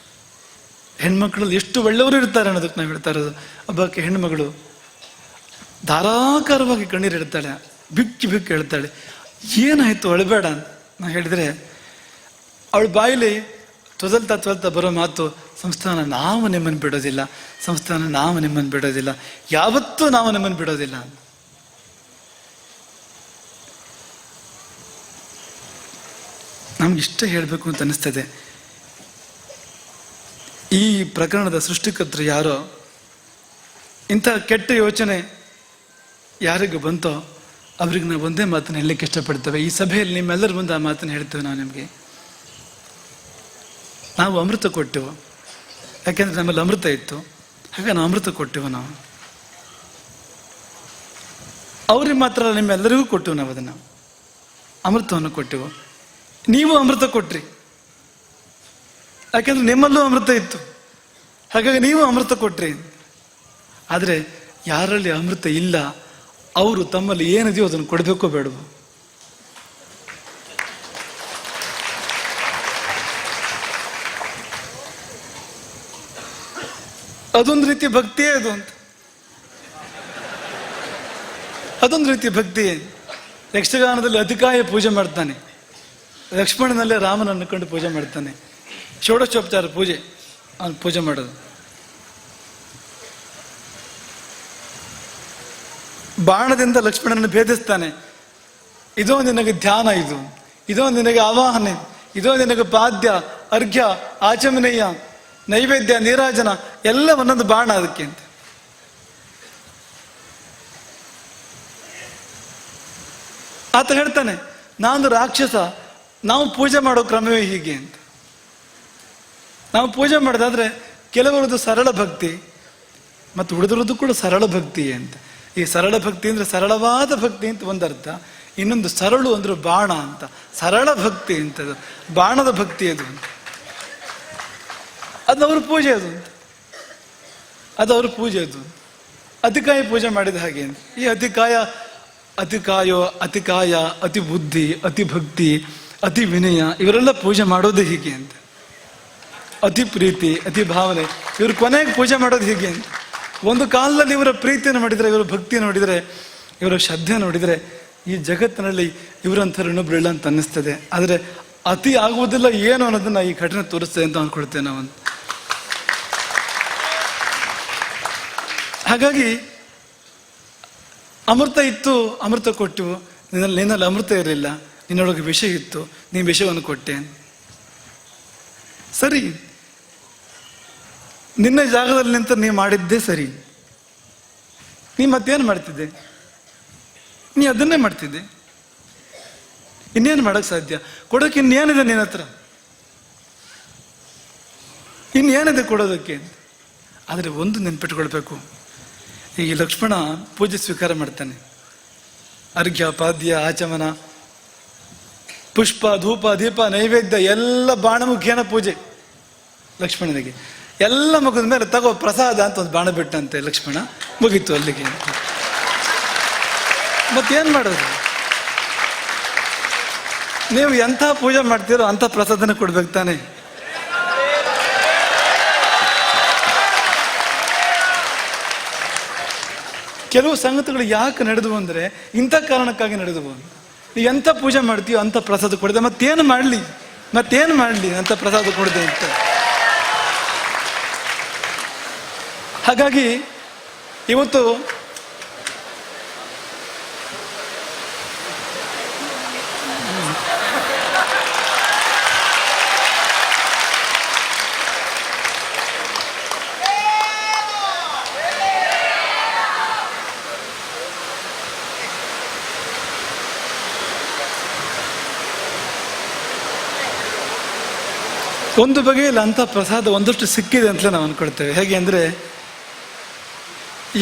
ಹೆಣ್ಮಕ್ಳಲ್ಲಿ ಎಷ್ಟು ಒಳ್ಳೆಯವರು ಇರ್ತಾರೆ ಅನ್ನೋದಕ್ಕೆ ನಾವು ಹೇಳ್ತಾ ಇರೋದು. ಒಬ್ಬಾಕೆ ಹೆಣ್ಮಗಳು ಧಾರಾಕಾರವಾಗಿ ಕಣ್ಣೀರು ಇಡ್ತಾಳೆ, ಬಿಕ್ಕಿ ಹೇಳ್ತಾಳೆ, ಏನಾಯ್ತು ಅಳಬೇಡ ಅಂತ ನಾ ಹೇಳಿದ್ರೆ, ಅವಳ ಬಾಯಿಲಿ ತೊದಲ್ತಾ ಬರೋ ಮಾತು, ಸಂಸ್ಥಾನ ನಾವು ನಿಮ್ಮನ್ನು ಬಿಡೋದಿಲ್ಲ, ಸಂಸ್ಥಾನ ನಾವು ನಿಮ್ಮನ್ನು ಬಿಡೋದಿಲ್ಲ, ಯಾವತ್ತೂ ನಾವು ನಿಮ್ಮನ್ನು ಬಿಡೋದಿಲ್ಲ. ನಮ್ಗಿಷ್ಟ ಹೇಳಬೇಕು ಅಂತ ಅನಿಸ್ತದೆ. ಈ ಪ್ರಕರಣದ ಸೃಷ್ಟಿಕರ್ತರು ಯಾರೋ, ಇಂಥ ಕೆಟ್ಟ ಯೋಚನೆ ಯಾರಿಗೂ ಬಂತೋ ಅವ್ರಿಗೆ ನಾವು ಒಂದೇ ಮಾತನ್ನು ಹೇಳಲಿಕ್ಕೆ ಇಷ್ಟಪಡ್ತೇವೆ. ಈ ಸಭೆಯಲ್ಲಿ ನಿಮ್ಮೆಲ್ಲರ ಮುಂದೆ ಆ ಮಾತನ್ನು ಹೇಳ್ತೇವೆ. ನಾವು ಅಮೃತ ಕೊಟ್ಟೆವು, ಯಾಕೆಂದ್ರೆ ನಮ್ಮಲ್ಲಿ ಅಮೃತ ಇತ್ತು. ಹಾಗೆ ನಾವು ಅಮೃತ ಕೊಟ್ಟೆವು. ನಾವು ಅವ್ರಿಗೆ ಮಾತ್ರ ನಿಮ್ಮೆಲ್ಲರಿಗೂ ಕೊಟ್ಟೆವು. ನಾವು ಅದನ್ನು ಅಮೃತವನ್ನು ಕೊಟ್ಟೆವು. ನೀವು ಅಮೃತ ಕೊಟ್ರಿ, ಯಾಕೆಂದ್ರೆ ನಿಮ್ಮಲ್ಲೂ ಅಮೃತ ಇತ್ತು. ಹಾಗಾಗಿ ನೀವು ಅಮೃತ ಕೊಟ್ರಿ. ಆದರೆ ಯಾರಲ್ಲಿ ಅಮೃತ ಇಲ್ಲ ಅವರು ತಮ್ಮಲ್ಲಿ ಏನಿದೆಯೋ ಅದನ್ನು ಕೊಡಬೇಕೋ ಬೇಡವೋ? ಅದೊಂದು ರೀತಿ ಭಕ್ತಿಯೇ ಅದು ಅಂತ. ಅದೊಂದು ರೀತಿ ಭಕ್ತಿ. ಯಕ್ಷಗಾನದಲ್ಲಿ ಅತಿಕಾಯ ಪೂಜೆ ಮಾಡ್ತಾನೆ, ಲಕ್ಷ್ಮಣನಲ್ಲೇ ರಾಮನನ್ನು ಕಂಡು ಪೂಜೆ ಮಾಡ್ತಾನೆ. ಷೋಡಶೋಪಚಾರ ಪೂಜೆ ಅವನು ಪೂಜೆ ಮಾಡೋದು. ಬಾಣದಿಂದ ಲಕ್ಷ್ಮಣನನ್ನು ಭೇದಿಸ್ತಾನೆ. ಇದೋ ನಿನಗೆ ಧ್ಯಾನ, ಇದೋ ನಿನಗೆ ಆವಾಹನೆ, ಇದೋ ನಿನಗೆ ಪಾದ್ಯ, ಅರ್ಘ್ಯ, ಆಚಮನೀಯ, ನೈವೇದ್ಯ, ನೀರಾಜನ ಎಲ್ಲ ಒಂದೊಂದು ಬಾಣ ಅದಕ್ಕೆ ಅಂತ. ಆತ ಹೇಳ್ತಾನೆ, ನಾನು ರಾಕ್ಷಸ, ನಾವು ಪೂಜೆ ಮಾಡೋ ಕ್ರಮವೇ ಹೀಗೆ ಅಂತ. ನಾವು ಪೂಜೆ ಮಾಡೋದಾದ್ರೆ ಕೆಲವರದ್ದು ಸರಳ ಭಕ್ತಿ ಮತ್ತು ಉಳಿದಿರೋದು ಕೂಡ ಸರಳ ಭಕ್ತಿ ಅಂತ. ಈ ಸರಳ ಭಕ್ತಿ ಅಂದ್ರೆ ಸರಳವಾದ ಭಕ್ತಿ ಅಂತ ಒಂದರ್ಥ, ಇನ್ನೊಂದು ಸರಳು ಅಂದ್ರೆ ಬಾಣ ಅಂತ. ಸರಳ ಭಕ್ತಿ ಅಂತದು, ಬಾಣದ ಭಕ್ತಿ ಅದು ಅಂತ. ಅದು ಅವ್ರ ಪೂಜೆ ಅದು ಅಂತ. ಅದು ಅವ್ರ ಪೂಜೆ ಅದು. ಅತಿಕಾಯ ಪೂಜೆ ಮಾಡಿದ ಹಾಗೆ ಅಂತ. ಈ ಅತಿಕಾಯ ಅತಿ ಕಾಯೋ, ಅತಿ ಕಾಯ, ಅತಿ ಬುದ್ಧಿ, ಅತಿ ಭಕ್ತಿ, ಅತಿ ವಿನಯ, ಇವರೆಲ್ಲ ಪೂಜೆ ಮಾಡೋದು ಹೀಗೆ ಅಂತ. ಅತಿ ಪ್ರೀತಿ, ಅತಿ ಭಾವನೆ, ಇವರು ಕೊನೆಗೆ ಪೂಜೆ ಮಾಡೋದು ಹೀಗೆ ಅಂತ. ಒಂದು ಕಾಲದಲ್ಲಿ ಇವರ ಪ್ರೀತಿಯನ್ನು ನೋಡಿದರೆ, ಇವರ ಭಕ್ತಿಯನ್ನು ನೋಡಿದರೆ, ಇವರ ಶ್ರದ್ಧೆ ನೋಡಿದರೆ ಈ ಜಗತ್ತಿನಲ್ಲಿ ಇವರಂಥವ್ರು ಇನ್ನೊಬ್ರು ಇಲ್ಲ ಅಂತ ಅನ್ನಿಸ್ತದೆ. ಆದರೆ ಅತಿ ಆಗುವುದಿಲ್ಲ ಏನು ಅನ್ನೋದನ್ನ ಈ ಘಟನೆ ತೋರಿಸ್ತದೆ ಅಂತ ಅಂದ್ಕೊಳ್ತೇವೆ ನಾವು. ಹಾಗಾಗಿ ಅಮೃತ ಇತ್ತು, ಅಮೃತ ಕೊಟ್ಟು, ನಿನ್ನಲ್ಲಿ ಅಮೃತ ಇರಲಿಲ್ಲ, ನಿನ್ನೊಳಗೆ ವಿಷ ಇತ್ತು, ನೀನು ವಿಷವನ್ನು ಕೊಟ್ಟೆ. ಸರಿ, ನಿನ್ನ ಜಾಗದಲ್ಲಿ ನಿಂತ ನೀ ಮಾಡಿದ್ದೇ ಸರಿ. ನೀ ಮತ್ತೇನು ಮಾಡ್ತಿದ್ದೆ? ನೀ ಅದನ್ನೇ ಮಾಡ್ತಿದ್ದೆ. ಇನ್ನೇನು ಮಾಡಕ್ ಸಾಧ್ಯ? ಕೊಡೋಕೆ ಇನ್ನೇನಿದೆ ನಿನ್ನ ಹತ್ರ? ಇನ್ನೇನಿದೆ ಕೊಡೋದಕ್ಕೆ? ಆದರೆ ಒಂದು ನೆನ್ಪಿಟ್ಕೊಳ್ಬೇಕು, ಈ ಲಕ್ಷ್ಮಣ ಪೂಜೆ ಸ್ವೀಕಾರ ಮಾಡ್ತಾನೆ. ಅರ್ಘ್ಯ, ಪಾದ್ಯ, ಆಚಮನ, ಪುಷ್ಪ, ಧೂಪ, ದೀಪ, ನೈವೇದ್ಯ ಎಲ್ಲ ಬಾಣಮುಖೇನ ಪೂಜೆ ಲಕ್ಷ್ಮಣನಿಗೆ. ಎಲ್ಲ ಮುಗಿದ ಮೇಲೆ ತಗೋ ಪ್ರಸಾದ ಅಂತ ಒಂದು ಬಾಣ ಬಿಟ್ಟಂತೆ ಲಕ್ಷ್ಮಣ, ಮುಗೀತು ಅಲ್ಲಿಗೆ. ಮತ್ತೇನ್ ಮಾಡೋದು? ನೀವು ಎಂಥ ಪೂಜೆ ಮಾಡ್ತೀರೋ ಅಂಥ ಪ್ರಸಾದನ ಕೊಡ್ಬೇಕು ತಾನೆ. ಕೆಲವು ಸಂಗತಿಗಳು ಯಾಕೆ ನಡೆದವು ಅಂದ್ರೆ ಇಂಥ ಕಾರಣಕ್ಕಾಗಿ ನಡೆದವು. ನೀವು ಎಂಥ ಪೂಜೆ ಮಾಡ್ತೀಯೋ ಅಂಥ ಪ್ರಸಾದ ಕೊಡದೆ ಮತ್ತೇನು ಮಾಡಲಿ ಅಂತ ಪ್ರಸಾದ ಕೊಡದೆ ಅಂತ. ಹಾಗಾಗಿ ಇವತ್ತು ಒಂದು ಬಗೆಯಲ್ಲಿ ಅಂಥ ಪ್ರಸಾದ ಒಂದಷ್ಟು ಸಿಕ್ಕಿದೆ ಅಂತಲೇ ನಾವು ಅಂದ್ಕೊಳ್ತೇವೆ. ಹೇಗೆ ಅಂದರೆ,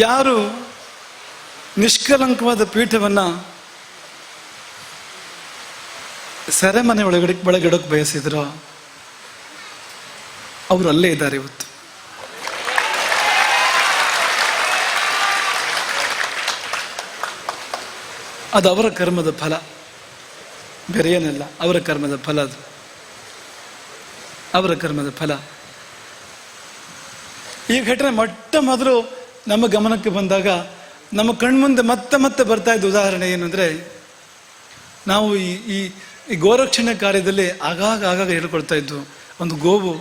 ಯಾರು ನಿಷ್ಕಲಂಕವಾದ ಪೀಠವನ್ನು ಸೆರೆಮನೆ ಒಳಗಿಡೋಕೆ ಬಯಸಿದ್ರೋ ಅವರು ಅಲ್ಲೇ ಇದ್ದಾರೆ ಇವತ್ತು. ಅದು ಅವರ ಕರ್ಮದ ಫಲ, ಬೇರೆ ಏನಿಲ್ಲ. ಅವರ ಕರ್ಮದ ಫಲ ಅದು, ಅವರ ಕರ್ಮದ ಫಲ. ಈ ಘಟನೆ ಮೊಟ್ಟ ಮೊದಲು ನಮ್ಮ ಗಮನಕ್ಕೆ ಬಂದಾಗ ನಮ್ಮ ಕಣ್ಮುಂದೆ ಮತ್ತೆ ಮತ್ತೆ ಬರ್ತಾ ಇದ್ದ ಉದಾಹರಣೆ ಏನಂದ್ರೆ, ನಾವು ಈ ಗೋರಕ್ಷಣೆ ಕಾರ್ಯದಲ್ಲಿ ಆಗಾಗ ಹೇಳ್ಕೊಳ್ತಾ ಇದ್ದು, ಒಂದು ಗೋವು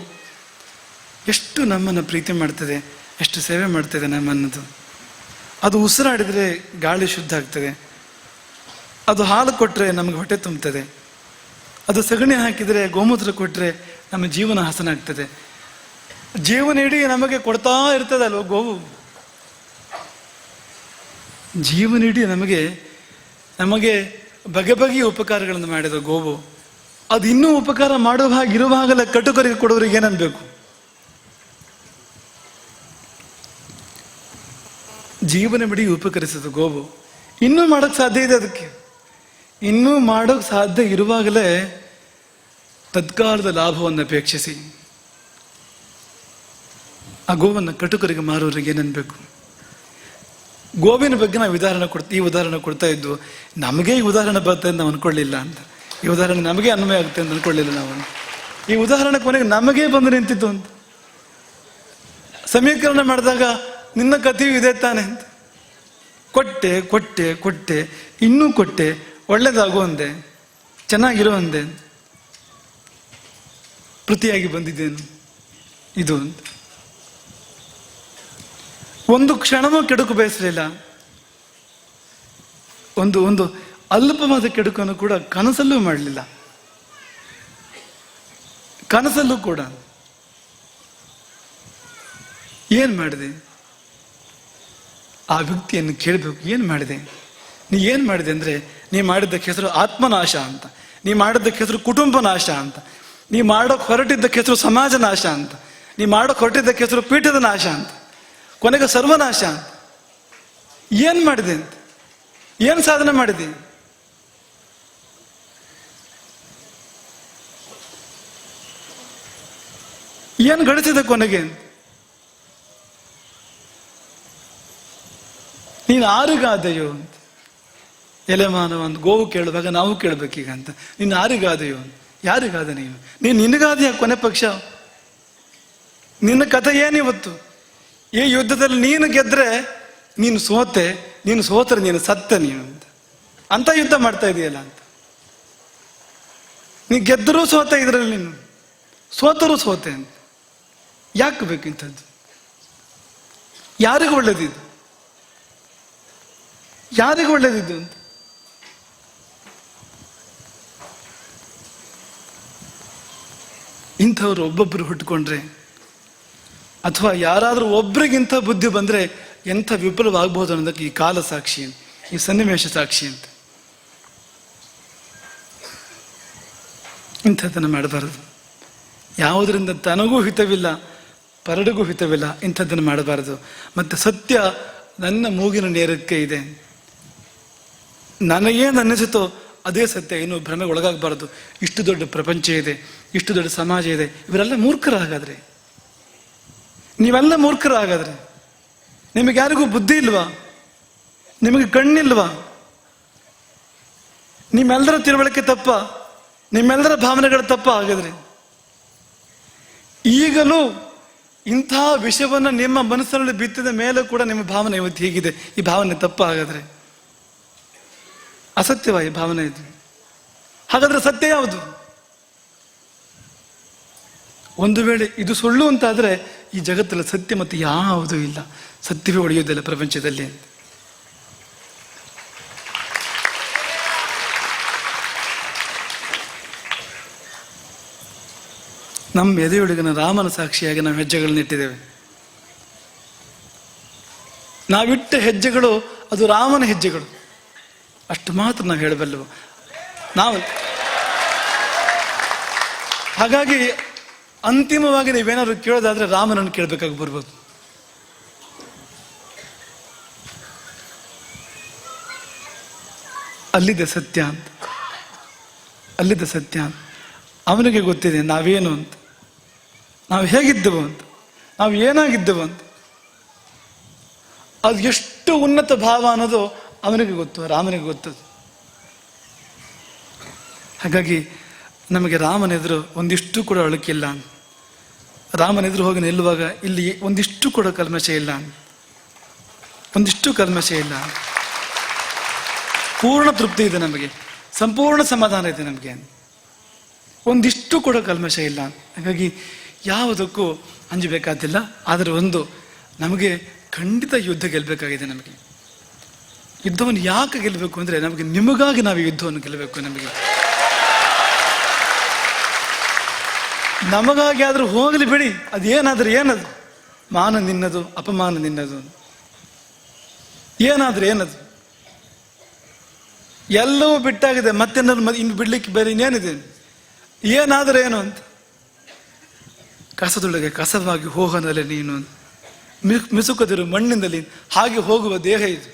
ಎಷ್ಟು ನಮ್ಮನ್ನು ಪ್ರೀತಿ ಮಾಡ್ತದೆ, ಎಷ್ಟು ಸೇವೆ ಮಾಡ್ತದೆ ನಮ್ಮನ್ನದು. ಅದು ಉಸಿರಾಡಿದರೆ ಗಾಳಿ ಶುದ್ಧ ಆಗ್ತದೆ, ಅದು ಹಾಲು ಕೊಟ್ಟರೆ ನಮಗೆ ಹೊಟ್ಟೆ ತುಂಬುತ್ತದೆ, ಅದು ಸಗಣಿ ಹಾಕಿದರೆ, ಗೋಮೂತ್ರ ಕೊಟ್ಟರೆ ನಮ್ಮ ಜೀವನ ಹಸನಾಗ್ತದೆ. ಜೀವನ ಇಡೀ ನಮಗೆ ಕೊಡ್ತಾ ಇರ್ತದೆ ಅಲ್ವ ಗೋವು. ಜೀವನ ಇಡೀ ನಮಗೆ ಬಗೆ ಬಗೆಯ ಉಪಕಾರಗಳನ್ನು ಮಾಡಿದ ಗೋವು. ಅದು ಇನ್ನೂ ಉಪಕಾರ ಮಾಡುವ ಹಾಗೆ ಇರುವಾಗಲೇ ಕಟುಕರಿಗೆ ಕೊಡೋರಿಗೆ ಏನನ್ಬೇಕು? ಜೀವನವಿಡೀ ಉಪಕರಿಸಿದ ಗೋವು. ಇನ್ನೂ ಮಾಡೋಕ್ಕೆ ಸಾಧ್ಯ ಇದೆ, ಅದಕ್ಕೆ ಇನ್ನೂ ಮಾಡೋಕ್ಕೆ ಸಾಧ್ಯ ಇರುವಾಗಲೇ ತತ್ಕಾಲದ ಲಾಭವನ್ನು ಅಪೇಕ್ಷಿಸಿ ಆ ಗೋವನ್ನು ಕಟುಕರಿಗೆ ಮಾರೋರಿಗೆ ಏನನ್ಬೇಕು? ಗೋವಿನ ಬಗ್ಗೆ ನಾವು ಈ ಉದಾಹರಣೆ ಕೊಡ್ತಾ ಇದ್ದು, ನಮಗೆ ಈ ಉದಾಹರಣೆ ಬರುತ್ತೆ ಅಂತ ನಾವು ಅನ್ಕೊಳ್ಳಿಲ್ಲ ಅಂತ. ಈ ಉದಾಹರಣೆ ನಮಗೆ ಅನ್ವಯ ಆಗುತ್ತೆ ಅಂತ ಅನ್ಕೊಳ್ಳಿಲ್ಲ ನಾವು. ಈ ಉದಾಹರಣೆ ಕೊನೆಗೆ ನಮಗೇ ಬಂದು ನಿಂತಿತ್ತು ಅಂತ ಸಮೀಕರಣ ಮಾಡಿದಾಗ ನಿನ್ನ ಕಥೆಯೂ ಇದೆ ತಾನೆ ಅಂತ. ಕೊಟ್ಟೆ ಕೊಟ್ಟೆ ಕೊಟ್ಟೆ ಇನ್ನೂ ಕೊಟ್ಟೆ, ಒಳ್ಳೇದಾಗು ಅಂದೆ, ಚೆನ್ನಾಗಿರೋ ಅಂದೆ, ಪ್ರತಿಯಾಗಿ ಬಂದಿದ್ದೇನು ಇದು ಅಂತ. ಒಂದು ಕ್ಷಣವೂ ಕೆಡುಕು ಬಯಸಲಿಲ್ಲ. ಒಂದು ಅಲ್ಪವಾದ ಕೆಡುಕನ್ನು ಕೂಡ ಕನಸಲ್ಲೂ ಮಾಡಲಿಲ್ಲ. ಕನಸಲ್ಲೂ ಕೂಡ ಏನ್ ಮಾಡಿದೆ? ಆ ವ್ಯಕ್ತಿಯನ್ನು ಕೇಳಬೇಕು, ಏನ್ ಮಾಡಿದೆ? ನೀ ಏನ್ ಮಾಡಿದೆ ಅಂದ್ರೆ, ನೀ ಮಾಡಿದ್ದಕ್ಕೆ ಹೆಸರು ಆತ್ಮನಾಶ ಅಂತ, ನೀ ಮಾಡಿದ್ದಕ್ಕೆ ಹೆಸರು ಕುಟುಂಬ ನಾಶ ಅಂತ, ನೀ ಮಾಡೋಕೆ ಹೊರಟಿದ್ದಕ್ಕೆ ಹೆಸರು ಸಮಾಜ ನಾಶ ಅಂತ, ನೀ ಮಾಡೋಕೆ ಹೊರಟಿದ್ದಕ್ಕೆ ಹೆಸರು ಪೀಠದ ನಾಶ ಅಂತ, ಕೊನೆಗೆ ಸರ್ವನಾಶ ಅಂತ. ಏನ್ ಮಾಡಿದೆ ಅಂತ? ಏನ್ ಸಾಧನೆ ಮಾಡಿದೆ? ಏನ್ ಗಳಿಸಿದೆ ಕೊನೆಗೆ? ನೀನು ಆರುಗಾದೆಯೋ ಅಂತ. ಎಲೆ ಮಾನವ ಒಂದು ಗೋವು ಕೇಳುವಾಗ ನಾವು ಕೇಳಬೇಕೀಗ ಅಂತ. ನೀನು ಯಾರಿಗಾದೆಯೋ? ಯಾರಿಗಾದ ನೀನು ನಿನಗಾದೆಯ? ಕೊನೆ ಪಕ್ಷ ನಿನ್ನ ಕಥೆ ಏನಿವತ್ತು? ಈ ಯುದ್ಧದಲ್ಲಿ ನೀನು ಗೆದ್ರೆ ನೀನು ಸೋತೆ, ನೀನು ಸೋತ್ರೆ ನೀನು ಸತ್ತ ನೀನು ಅಂತ ಯುದ್ಧ ಮಾಡ್ತಾ ಇದೆಯಲ್ಲ ಅಂತ. ನೀ ಗೆದ್ದರೂ ಸೋತೆ, ಇದರಲ್ಲಿ ನೀನು ಸೋತರೂ ಸೋತೆ ಅಂತ. ಯಾಕೆ ಬೇಕು ಇಂಥದ್ದು? ಯಾರಿಗೂ ಒಳ್ಳೇದಿದ್ದು? ಯಾರಿಗೂ ಒಳ್ಳೇದಿದ್ದು ಅಂತ? ಇಂಥವ್ರು ಒಬ್ಬೊಬ್ಬರು ಹುಟ್ಟುಕೊಂಡ್ರೆ, ಅಥವಾ ಯಾರಾದರೂ ಒಬ್ರಿಗಿಂತ ಬುದ್ಧಿ ಬಂದ್ರೆ ಎಂಥ ವಿಫಲವಾಗಬಹುದು ಅನ್ನೋದಕ್ಕೆ ಈ ಕಾಲ ಸಾಕ್ಷಿ, ಈ ಸನ್ನಿವೇಶ ಸಾಕ್ಷಿ ಅಂತ. ಇಂಥದ್ದನ್ನು ಮಾಡಬಾರದು. ಯಾವುದರಿಂದ ತನಗೂ ಹಿತವಿಲ್ಲ, ಪರಡಿಗೂ ಹಿತವಿಲ್ಲ. ಇಂಥದ್ದನ್ನು ಮಾಡಬಾರದು. ಮತ್ತು ಸತ್ಯ ನನ್ನ ಮೂಗಿನ ನೇರಕ್ಕೆ ಇದೆ, ನನಗೇನು ಅನ್ನಿಸುತ್ತೋ ಅದೇ ಸತ್ಯ. ಏನು ಭ್ರಮೆಗೆ ಒಳಗಾಗಬಾರದು. ಇಷ್ಟು ದೊಡ್ಡ ಪ್ರಪಂಚ ಇದೆ, ಇಷ್ಟು ದೊಡ್ಡ ಸಮಾಜ ಇದೆ, ಇವರೆಲ್ಲ ಮೂರ್ಖರಾಗಾದ್ರೆ, ನೀವೆಲ್ಲ ಮೂರ್ಖರಾಗಾದ್ರೆ, ನಿಮಗೆ ಯಾರಿಗೂ ಬುದ್ಧಿ ಇಲ್ವಾ? ನಿಮಗೆ ಕಣ್ಣಿಲ್ವಾ? ನಿಮ್ಮೆಲ್ಲರ ತಿಳುವಳಿಕೆ ತಪ್ಪ? ನಿಮ್ಮೆಲ್ಲರ ಭಾವನೆಗಳು ತಪ್ಪ ಹಾಗಾದ್ರೆ? ಈಗಲೂ ಇಂಥ ವಿಷಯವನ್ನು ನಿಮ್ಮ ಮನಸ್ಸಿನಲ್ಲಿ ಬಿತ್ತಿದ ಮೇಲೆ ಕೂಡ ನಿಮ್ಮ ಭಾವನೆ ಇವತ್ತು ಹೀಗಿದೆ. ಈ ಭಾವನೆ ತಪ್ಪ ಹಾಗಾದ್ರೆ? ಅಸತ್ಯವ ಈ ಭಾವನೆ ಇದು? ಹಾಗಾದ್ರೆ ಸತ್ಯ ಯಾವುದು? ಒಂದು ವೇಳೆ ಇದು ಸುಳ್ಳು ಅಂತಾದ್ರೆ ಈ ಜಗತ್ತಲ್ಲಿ ಸತ್ಯ ಮತ್ತು ಯಾವುದೂ ಇಲ್ಲ, ಸತ್ಯವೇ ಉಳಿಯೋದಿಲ್ಲ ಪ್ರಪಂಚದಲ್ಲಿ. ನಮ್ಮ ಎದೆಯೊಳಗಿನ ರಾಮನ ಸಾಕ್ಷಿಯಾಗಿ ನಾವು ಹೆಜ್ಜೆಗಳನ್ನಿಟ್ಟಿದ್ದೇವೆ. ನಾವಿಟ್ಟ ಹೆಜ್ಜೆಗಳು ಅದು ರಾಮನ ಹೆಜ್ಜೆಗಳು, ಅಷ್ಟು ಮಾತ್ರ ನಾವು ಹೇಳಬಲ್ಲೆವು ನಾವು. ಹಾಗಾಗಿ ಅಂತಿಮವಾಗಿ ನೀವೇನಾದ್ರು ಕೇಳೋದಾದ್ರೆ ರಾಮನನ್ನು ಕೇಳಬೇಕಾಗಿ ಬರ್ಬೋದು. ಅಲ್ಲಿದೆ ಸತ್ಯ ಅಂತ, ಅಲ್ಲಿದೆ ಸತ್ಯ ಅಂತ. ಅವನಿಗೆ ಗೊತ್ತಿದೆ ನಾವೇನು ಅಂತ, ನಾವು ಹೇಗಿದ್ದೆವು ಅಂತ, ನಾವು ಏನಾಗಿದ್ದೆವು ಅಂತ. ಅದು ಎಷ್ಟು ಉನ್ನತ ಭಾವ ಅನ್ನೋದು ಅವನಿಗೆ ಗೊತ್ತು, ರಾಮನಿಗೆ ಗೊತ್ತದು. ಹಾಗಾಗಿ ನಮಗೆ ರಾಮನೆದುರು ಒಂದಿಷ್ಟು ಕೂಡ ಅಳುಕಿಲ್ಲ. ರಾಮನೆದುರು ಹೋಗಿ ನಿಲ್ಲುವಾಗ ಇಲ್ಲಿ ಒಂದಿಷ್ಟು ಕೂಡ ಕಲ್ಮಶ ಇಲ್ಲ, ಒಂದಿಷ್ಟು ಕಲ್ಮಶ ಇಲ್ಲ. ಪೂರ್ಣ ತೃಪ್ತಿ ಇದೆ ನಮಗೆ, ಸಂಪೂರ್ಣ ಸಮಾಧಾನ ಇದೆ ನಮಗೆ, ಒಂದಿಷ್ಟು ಕೂಡ ಕಲ್ಮಶ ಇಲ್ಲ. ಹಾಗಾಗಿ ಯಾವುದಕ್ಕೂ ಅಂಜಬೇಕಾದಿಲ್ಲ. ಆದರೆ ಒಂದು, ನಮಗೆ ಖಂಡಿತ ಯುದ್ಧ ಗೆಲ್ಲಬೇಕಾಗಿದೆ. ನಮಗೆ ಯುದ್ಧವನ್ನು ಯಾಕೆ ಗೆಲ್ಲಬೇಕು ಅಂದರೆ, ನಮಗೆ ನಿಮಗಾಗಿ ನಾವು ಯುದ್ಧವನ್ನು ಗೆಲ್ಲಬೇಕು. ನಮಗಾಗಿ ಆದರೂ ಹೋಗಲಿ ಬಿಡಿ, ಅದೇನಾದ್ರೂ ಏನದು, ಮಾನ ನಿನ್ನದು, ಅಪಮಾನ ನಿನ್ನದು, ಏನಾದ್ರೂ ಏನದು, ಎಲ್ಲವೂ ಬಿಟ್ಟಾಗಿದೆ. ಮತ್ತೆ ಇನ್ನು ಬಿಡ್ಲಿಕ್ಕೆ ಬೇರೆ ಇನ್ನೇನಿದೆ? ಏನಾದರೂ ಏನು ಅಂತ. ಕಸದೊಳಗೆ ಕಸವಾಗಿ ಹೋಗನಲೆ ನೀನು, ಮಿಸುಕದಿರು ಮಣ್ಣಿನಲ್ಲಿ ಹಾಗೆ ಹೋಗುವ ದೇಹ ಇದು.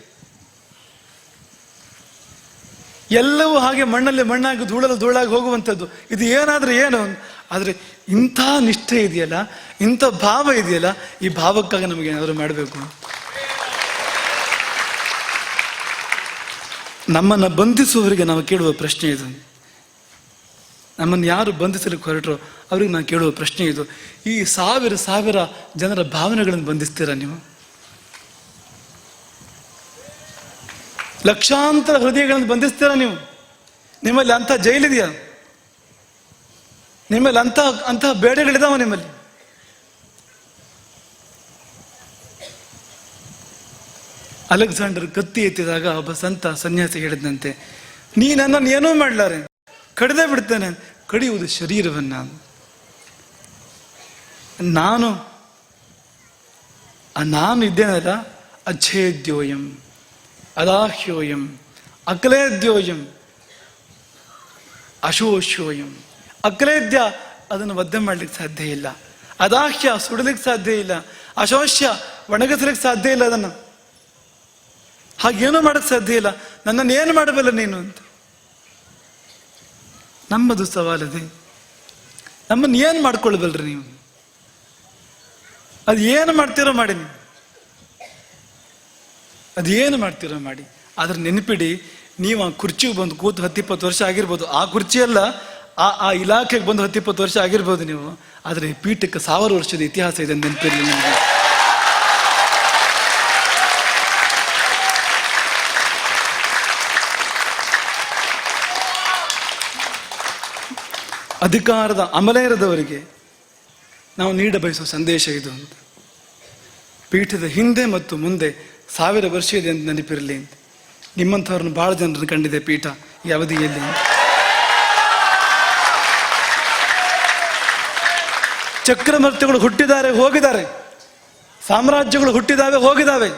ಎಲ್ಲವೂ ಹಾಗೆ ಮಣ್ಣಲ್ಲಿ ಮಣ್ಣಾಗಿ ಧೂಳಲು ಧೂಳಾಗಿ ಹೋಗುವಂಥದ್ದು. ಇದು ಏನಾದ್ರೆ ಏನು? ಆದರೆ ಇಂಥ ನಿಷ್ಠೆ ಇದೆಯಲ್ಲ, ಇಂಥ ಭಾವ ಇದೆಯಲ್ಲ, ಈ ಭಾವಕ್ಕಾಗಿ ನಮಗೆ ಏನಾದರೂ ಮಾಡಬೇಕು. ನಮ್ಮನ್ನು ಬಂಧಿಸುವವರಿಗೆ ನಾವು ಕೇಳುವ ಪ್ರಶ್ನೆ ಇದು. ನಮ್ಮನ್ನು ಯಾರು ಬಂಧಿಸಲಿಕ್ಕೆ ಹೊರಟರು ಅವ್ರಿಗೆ ನಾನು ಕೇಳುವ ಪ್ರಶ್ನೆ ಇದು. ಈ ಸಾವಿರ ಸಾವಿರ ಜನರ ಭಾವನೆಗಳನ್ನು ಬಂಧಿಸ್ತೀರಾ ನೀವು? ಲಕ್ಷಾಂತರ ಹೃದಯಗಳನ್ನು ಬಂಧಿಸ್ತೀರಾ ನೀವು? ನಿಮ್ಮಲ್ಲಿ ಅಂಥ ಜೈಲಿದೆಯಾ? ನಿಮ್ಮಲ್ಲಿ ಅಂತಹ ಬೇಡೆಗಳಿದಾವ ನಿಮ್ಮಲ್ಲಿ? ಅಲೆಕ್ಸಾಂಡರ್ ಕತ್ತಿ ಎತ್ತಿದಾಗ ಒಬ್ಬ ಸಂತ ಸನ್ಯಾಸಿ ಹೇಳಿದಂತೆ, ನೀ ನನ್ನನ್ನು ಏನೂ ಮಾಡ್ಲಾರೆ, ಕಡಿದೇ ಬಿಡ್ತೇನೆ. ಕಡಿಯುವುದು ಶರೀರವನ್ನ. ನಾನು ಇದ್ದೇನಲ್ಲ, ಅಚ್ಛೇದ್ಯೋಯಂ ಅದಾಹ್ಯೋಯಂ ಅಕ್ಲೇದ್ಯೋಯಂ ಅಶೋಷ್ಯೋಯಂ. ಅಕ್ಲೇದ್ಯ ಅದನ್ನು ಒದ್ದೆ ಮಾಡ್ಲಿಕ್ಕೆ ಸಾಧ್ಯ ಇಲ್ಲ, ಅದಾಹ್ಯ ಸುಡಲಿಕ್ಕೆ ಸಾಧ್ಯ ಇಲ್ಲ, ಅಶೋಷ್ಯ ಒಣಗಿಸ್ಲಿಕ್ಕೆ ಸಾಧ್ಯ ಇಲ್ಲ, ಅದನ್ನು ಹಾಗೇನೂ ಮಾಡಕ್ಕೆ ಸಾಧ್ಯ ಇಲ್ಲ. ನನ್ನನ್ನು ಏನು ಮಾಡಬಲ್ಲ ನೀನು ಅಂತ. ನಮ್ಮದು ಸವಾಲದೆ. ನಮ್ಮನ್ನು ಏನು ಮಾಡ್ಕೊಳ್ಬಲ್ರಿ ನೀವು? ಅದು ಏನು ಮಾಡ್ತೀರೋ ಮಾಡಿ, ನೀವು ಅದೇನು ಮಾಡ್ತೀರೋ ಮಾಡಿ. ಆದ್ರೆ ನೆನಪಿಡಿ, ನೀವು ಆ ಕುರ್ಚಿಗೆ ಬಂದು ಕೂತು 10-20 ವರ್ಷ ಆಗಿರ್ಬೋದು. ಆ ಕುರ್ಚಿಯಲ್ಲ, ಆ ಇಲಾಖೆಗೆ ಬಂದು 10-20 ವರ್ಷ ಆಗಿರ್ಬೋದು ನೀವು. ಆದರೆ ಈ ಪೀಠಕ್ಕೆ 1000 ವರ್ಷದ ಇತಿಹಾಸ ಇದೆ ಅಂತ ನೆನಪಿರಲಿ ನಿಮಗೆ. ಅಧಿಕಾರದ ಅಮಲೇರದವರಿಗೆ ನಾವು ನೀಡ ಬಯಸುವ ಸಂದೇಶ ಇದು ಅಂತ. ಪೀಠದ ಹಿಂದೆ ಮತ್ತು ಮುಂದೆ 1000 ವರ್ಷ ಇದೆ ಅಂತ ನೆನಪಿರಲಿ ಅಂತ. ನಿಮ್ಮಂಥವ್ರನ್ನ ಬಹಳ ಜನರನ್ನು ಕಂಡಿದೆ ಪೀಠ ಈ ಅವಧಿಯಲ್ಲಿ. ಚಕ್ರವರ್ತಿಗಳು ಹುಟ್ಟಿದ್ದಾರೆ, ಹೋಗಿದ್ದಾರೆ. ಸಾಮ್ರಾಜ್ಯಗಳು ಹುಟ್ಟಿದಾವೆ, ಹೋಗಿದ್ದಾವೆ.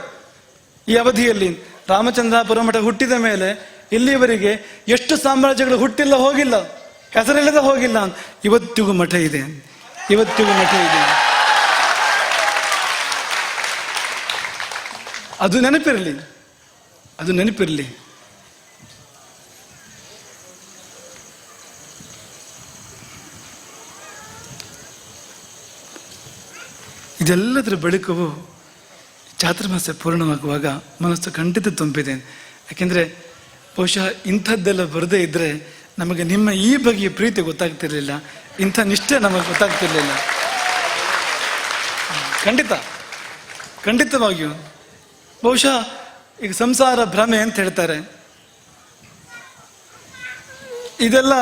ಈ ಅವಧಿಯಲ್ಲಿ ರಾಮಚಂದ್ರಾಪುರ ಮಠ ಹುಟ್ಟಿದ ಮೇಲೆ ಇಲ್ಲಿಯವರೆಗೆ ಎಷ್ಟು ಸಾಮ್ರಾಜ್ಯಗಳು ಹುಟ್ಟಿಲ್ಲ, ಹೋಗಿಲ್ಲ, ಹೆಸರಿಲ್ಲದೆ ಹೋಗಿಲ್ಲ. ಇವತ್ತಿಗೂ ಮಠ ಇದೆ, ಇವತ್ತಿಗೂ ಮಠ ಇದೆ. ಅದು ನೆನಪಿರಲಿ, ಅದು ನೆನಪಿರಲಿ. ಇದೆಲ್ಲದರ ಬಳಿಕವೂ ಚಾತುರ್ಮಾಸ್ಯ ಪೂರ್ಣವಾಗುವಾಗ ಮನಸ್ಸು ಖಂಡಿತ ತುಂಬಿದೆ. ಯಾಕೆಂದರೆ ಬಹುಶಃ ಇಂಥದ್ದೆಲ್ಲ ಬರದೇ ಇದ್ದರೆ ನಮಗೆ ನಿಮ್ಮ ಈ ಬಗೆಯ ಪ್ರೀತಿ ಗೊತ್ತಾಗ್ತಿರ್ಲಿಲ್ಲ, ಇಂಥ ನಿಷ್ಠೆ ನಮಗೆ ಗೊತ್ತಾಗ್ತಿರ್ಲಿಲ್ಲ. ಖಂಡಿತವಾಗಿಯೂ ಬಹುಶಃ ಈಗ ಸಂಸಾರ ಭ್ರಮೆ ಅಂತ ಹೇಳ್ತಾರೆ. ಇದೆಲ್ಲ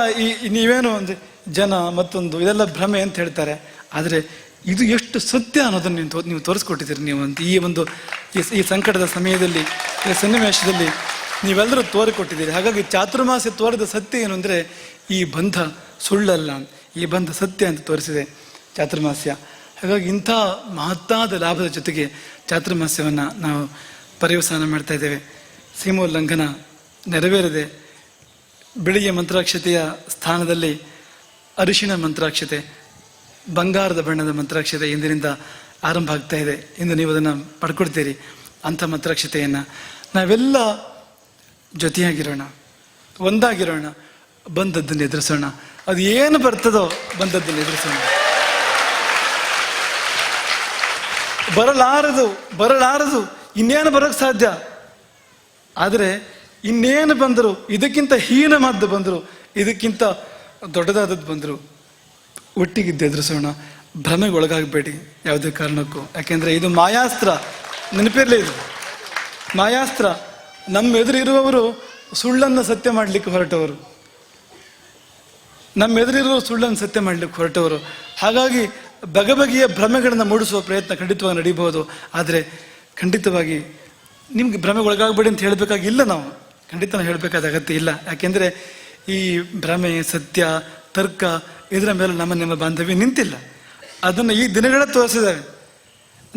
ನೀವೇನು ಒಂದು ಜನ ಮತ್ತೊಂದು ಇದೆಲ್ಲ ಭ್ರಮೆ ಅಂತ ಹೇಳ್ತಾರೆ. ಆದರೆ ಇದು ಎಷ್ಟು ಸತ್ಯ ಅನ್ನೋದನ್ನು ನೀವು ತೋರಿಸ್ಕೊಟ್ಟಿದ್ದೀರಿ. ನೀವು ಅಂತ ಈ ಸಂಕಟದ ಸಮಯದಲ್ಲಿ, ಈ ಸನ್ನಿವೇಶದಲ್ಲಿ ನೀವೆಲ್ಲರೂ ತೋರಿಕೊಟ್ಟಿದ್ದೀರಿ. ಹಾಗಾಗಿ ಚಾತುರ್ಮಾಸ್ಯ ತೋರಿದ ಸತ್ಯ ಏನು ಅಂದರೆ ಈ ಬಂಧ ಸುಳ್ಳಲ್ಲ, ಈ ಬಂಧ ಸತ್ಯ ಅಂತ ತೋರಿಸಿದೆ ಚಾತುರ್ಮಾಸ್ಯ. ಹಾಗಾಗಿ ಇಂಥ ಮಹತ್ತಾದ ಲಾಭದ ಜೊತೆಗೆ ಚಾತುರ್ಮಾಸ್ಯವನ್ನು ನಾವು ಪರ್ಯವಸಾನ ಮಾಡ್ತಾ ಇದ್ದೇವೆ. ಸೀಮೋಲ್ಲಂಘನ ನೆರವೇರಿದೆ. ಬಿಳಿಯ ಮಂತ್ರಾಕ್ಷತೆಯ ಸ್ಥಾನದಲ್ಲಿ ಅರಿಶಿಣ ಮಂತ್ರಾಕ್ಷತೆ, ಬಂಗಾರದ ಬಣ್ಣದ ಮಂತ್ರಾಕ್ಷತೆ ಇಂದಿನಿಂದ ಆರಂಭ ಆಗ್ತಾ ಇದೆ. ಇಂದು ನೀವು ಅದನ್ನು ಪಡ್ಕೊಡ್ತೀರಿ. ಅಂಥ ಮಂತ್ರಾಕ್ಷತೆಯನ್ನು ನಾವೆಲ್ಲ ಜೊತೆಯಾಗಿರೋಣ, ಒಂದಾಗಿರೋಣ, ಬಂದದ್ದನ್ನು ಎದುರಿಸೋಣ. ಅದು ಏನು ಬರ್ತದೋ ಬಂದದ್ದನ್ನು ಎದುರಿಸೋಣ. ಬರಲಾರದು ಇನ್ನೇನು ಬರೋಕ್ಕೆ ಸಾಧ್ಯ. ಆದರೆ ಇನ್ನೇನು ಬಂದರು, ಇದಕ್ಕಿಂತ ಹೀನವಾದ್ದು ಬಂದರು, ಇದಕ್ಕಿಂತ ದೊಡ್ಡದಾದದ್ದು ಬಂದರು, ಒಟ್ಟಿಗಿದ್ದು ಎದುರಿಸೋಣ. ಭ್ರಮೆಗೆ ಒಳಗಾಗಬೇಡಿ ಯಾವುದೇ ಕಾರಣಕ್ಕೂ. ಯಾಕೆಂದರೆ ಇದು ಮಾಯಾಸ್ತ್ರ, ನೆನಪಿರಲಿ. ಇದು ಮಾಯಾಸ್ತ್ರ. ನಮ್ಮ ಎದುರಿರುವವರು ಸುಳ್ಳನ್ನು ಸತ್ಯ ಮಾಡಲಿಕ್ಕೆ ಹೊರಟವರು, ನಮ್ಮ ಎದುರಿರುವವರು ಸುಳ್ಳನ್ನು ಸತ್ಯ ಮಾಡಲಿಕ್ಕೆ ಹೊರಟವರು. ಹಾಗಾಗಿ ಬಗೆಬಗೆಯ ಭ್ರಮೆಗಳನ್ನು ಮೂಡಿಸುವ ಪ್ರಯತ್ನ ಖಂಡಿತವಾಗಿ ನಡೀಬಹುದು. ಆದರೆ ಖಂಡಿತವಾಗಿ ನಿಮ್ಗೆ ಭ್ರಮೆಗೊಳಗಾಗಬೇಡಿ ಅಂತ ಹೇಳಬೇಕಾಗಿಲ್ಲ, ನಾವು ಖಂಡಿತ ಹೇಳಬೇಕಾದ ಅಗತ್ಯ ಇಲ್ಲ. ಯಾಕೆಂದರೆ ಈ ಭ್ರಮೆ, ಸತ್ಯ, ತರ್ಕ ಇದರ ಮೇಲೆ ನಿಮ್ಮ ಬಾಂಧವ್ಯ ನಿಂತಿಲ್ಲ. ಅದನ್ನು ಈ ದಿನಗಳ ತೋರಿಸಿದ್ದಾರೆ.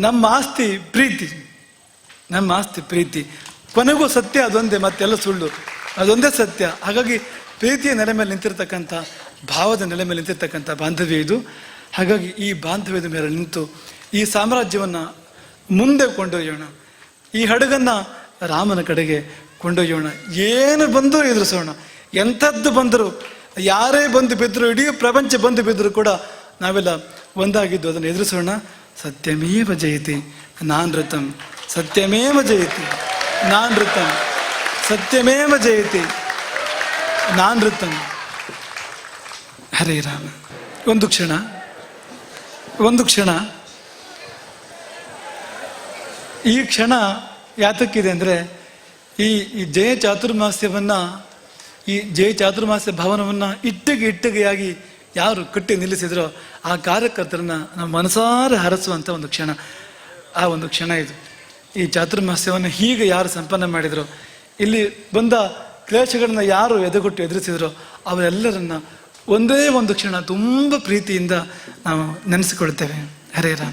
ನಮ್ಮ ಆಸ್ತಿ ಪ್ರೀತಿ, ನಮ್ಮ ಆಸ್ತಿ ಪ್ರೀತಿ. ಕೊನೆಗೂ ಸತ್ಯ ಅದೊಂದೇ, ಮತ್ತೆಲ್ಲ ಸುಳ್ಳು, ಅದೊಂದೇ ಸತ್ಯ. ಹಾಗಾಗಿ ಪ್ರೀತಿಯ ನೆಲೆ ಮೇಲೆ ನಿಂತಿರ್ತಕ್ಕಂಥ, ಭಾವದ ನೆಲೆ ಮೇಲೆ ನಿಂತಿರ್ತಕ್ಕಂಥ ಬಾಂಧವ್ಯ ಇದು. ಹಾಗಾಗಿ ಈ ಬಾಂಧವ್ಯದ ಮೇಲೆ ನಿಂತು ಈ ಸಾಮ್ರಾಜ್ಯವನ್ನು ಮುಂದೆ ಕೊಂಡೊಯ್ಯೋಣ. ಈ ಹಡಗನ್ನು ರಾಮನ ಕಡೆಗೆ ಕೊಂಡೊಯ್ಯೋಣ. ಏನು ಬಂದರೂ ಎದುರಿಸೋಣ. ಎಂಥದ್ದು ಬಂದರೂ, ಯಾರೇ ಬಂದು ಬಿದ್ದರೂ, ಇಡೀ ಪ್ರಪಂಚ ಬಂದು ಬಿದ್ದರೂ ಕೂಡ ನಾವೆಲ್ಲ ಒಂದಾಗಿದ್ದು ಅದನ್ನು ಎದುರಿಸೋಣ. ಸತ್ಯಮೇವ ಜಯತಿ ನಾನೃತಂ, ಸತ್ಯಮೇವ ಜಯತಿ ನಾನೃತಂ, ಸತ್ಯಮೇವ ಜಯತಿ ನಾನೃತಂ. ಹರೇ ರಾಮ. ಒಂದು ಕ್ಷಣ ಈ ಕ್ಷಣ ಯಾತಕ್ಕಿದೆ ಅಂದರೆ ಈ ಜಯ ಚಾತುರ್ಮಾಸ್ಯವನ್ನು, ಈ ಜಯ ಚಾತುರ್ಮಾಸ್ಯ ಭವನವನ್ನು ಇಟ್ಟಿಗೆಯಾಗಿ ಯಾರು ಕಟ್ಟಿ ನಿಲ್ಲಿಸಿದ್ರೋ ಆ ಕಾರ್ಯಕರ್ತರನ್ನ ನಾವು ಮನಸಾರೆ ಹರಸುವಂಥ ಒಂದು ಕ್ಷಣ. ಆ ಒಂದು ಕ್ಷಣ ಇದು. ಈ ಚಾತುರ್ಮಾಸ್ಯವನ್ನು ಹೀಗೆ ಯಾರು ಸಂಪನ್ನ ಮಾಡಿದ್ರು, ಇಲ್ಲಿ ಬಂದ ಕ್ಲೇಶಗಳನ್ನ ಯಾರು ಎದೆಗೊಟ್ಟು ಎದುರಿಸಿದ್ರು, ಅವರೆಲ್ಲರನ್ನ ಒಂದೇ ಒಂದು ಕ್ಷಣ ತುಂಬ ಪ್ರೀತಿಯಿಂದ ನಾವು ನೆನೆಸಿಕೊಳ್ತೇವೆ. ಹರೇ ರಾಮ.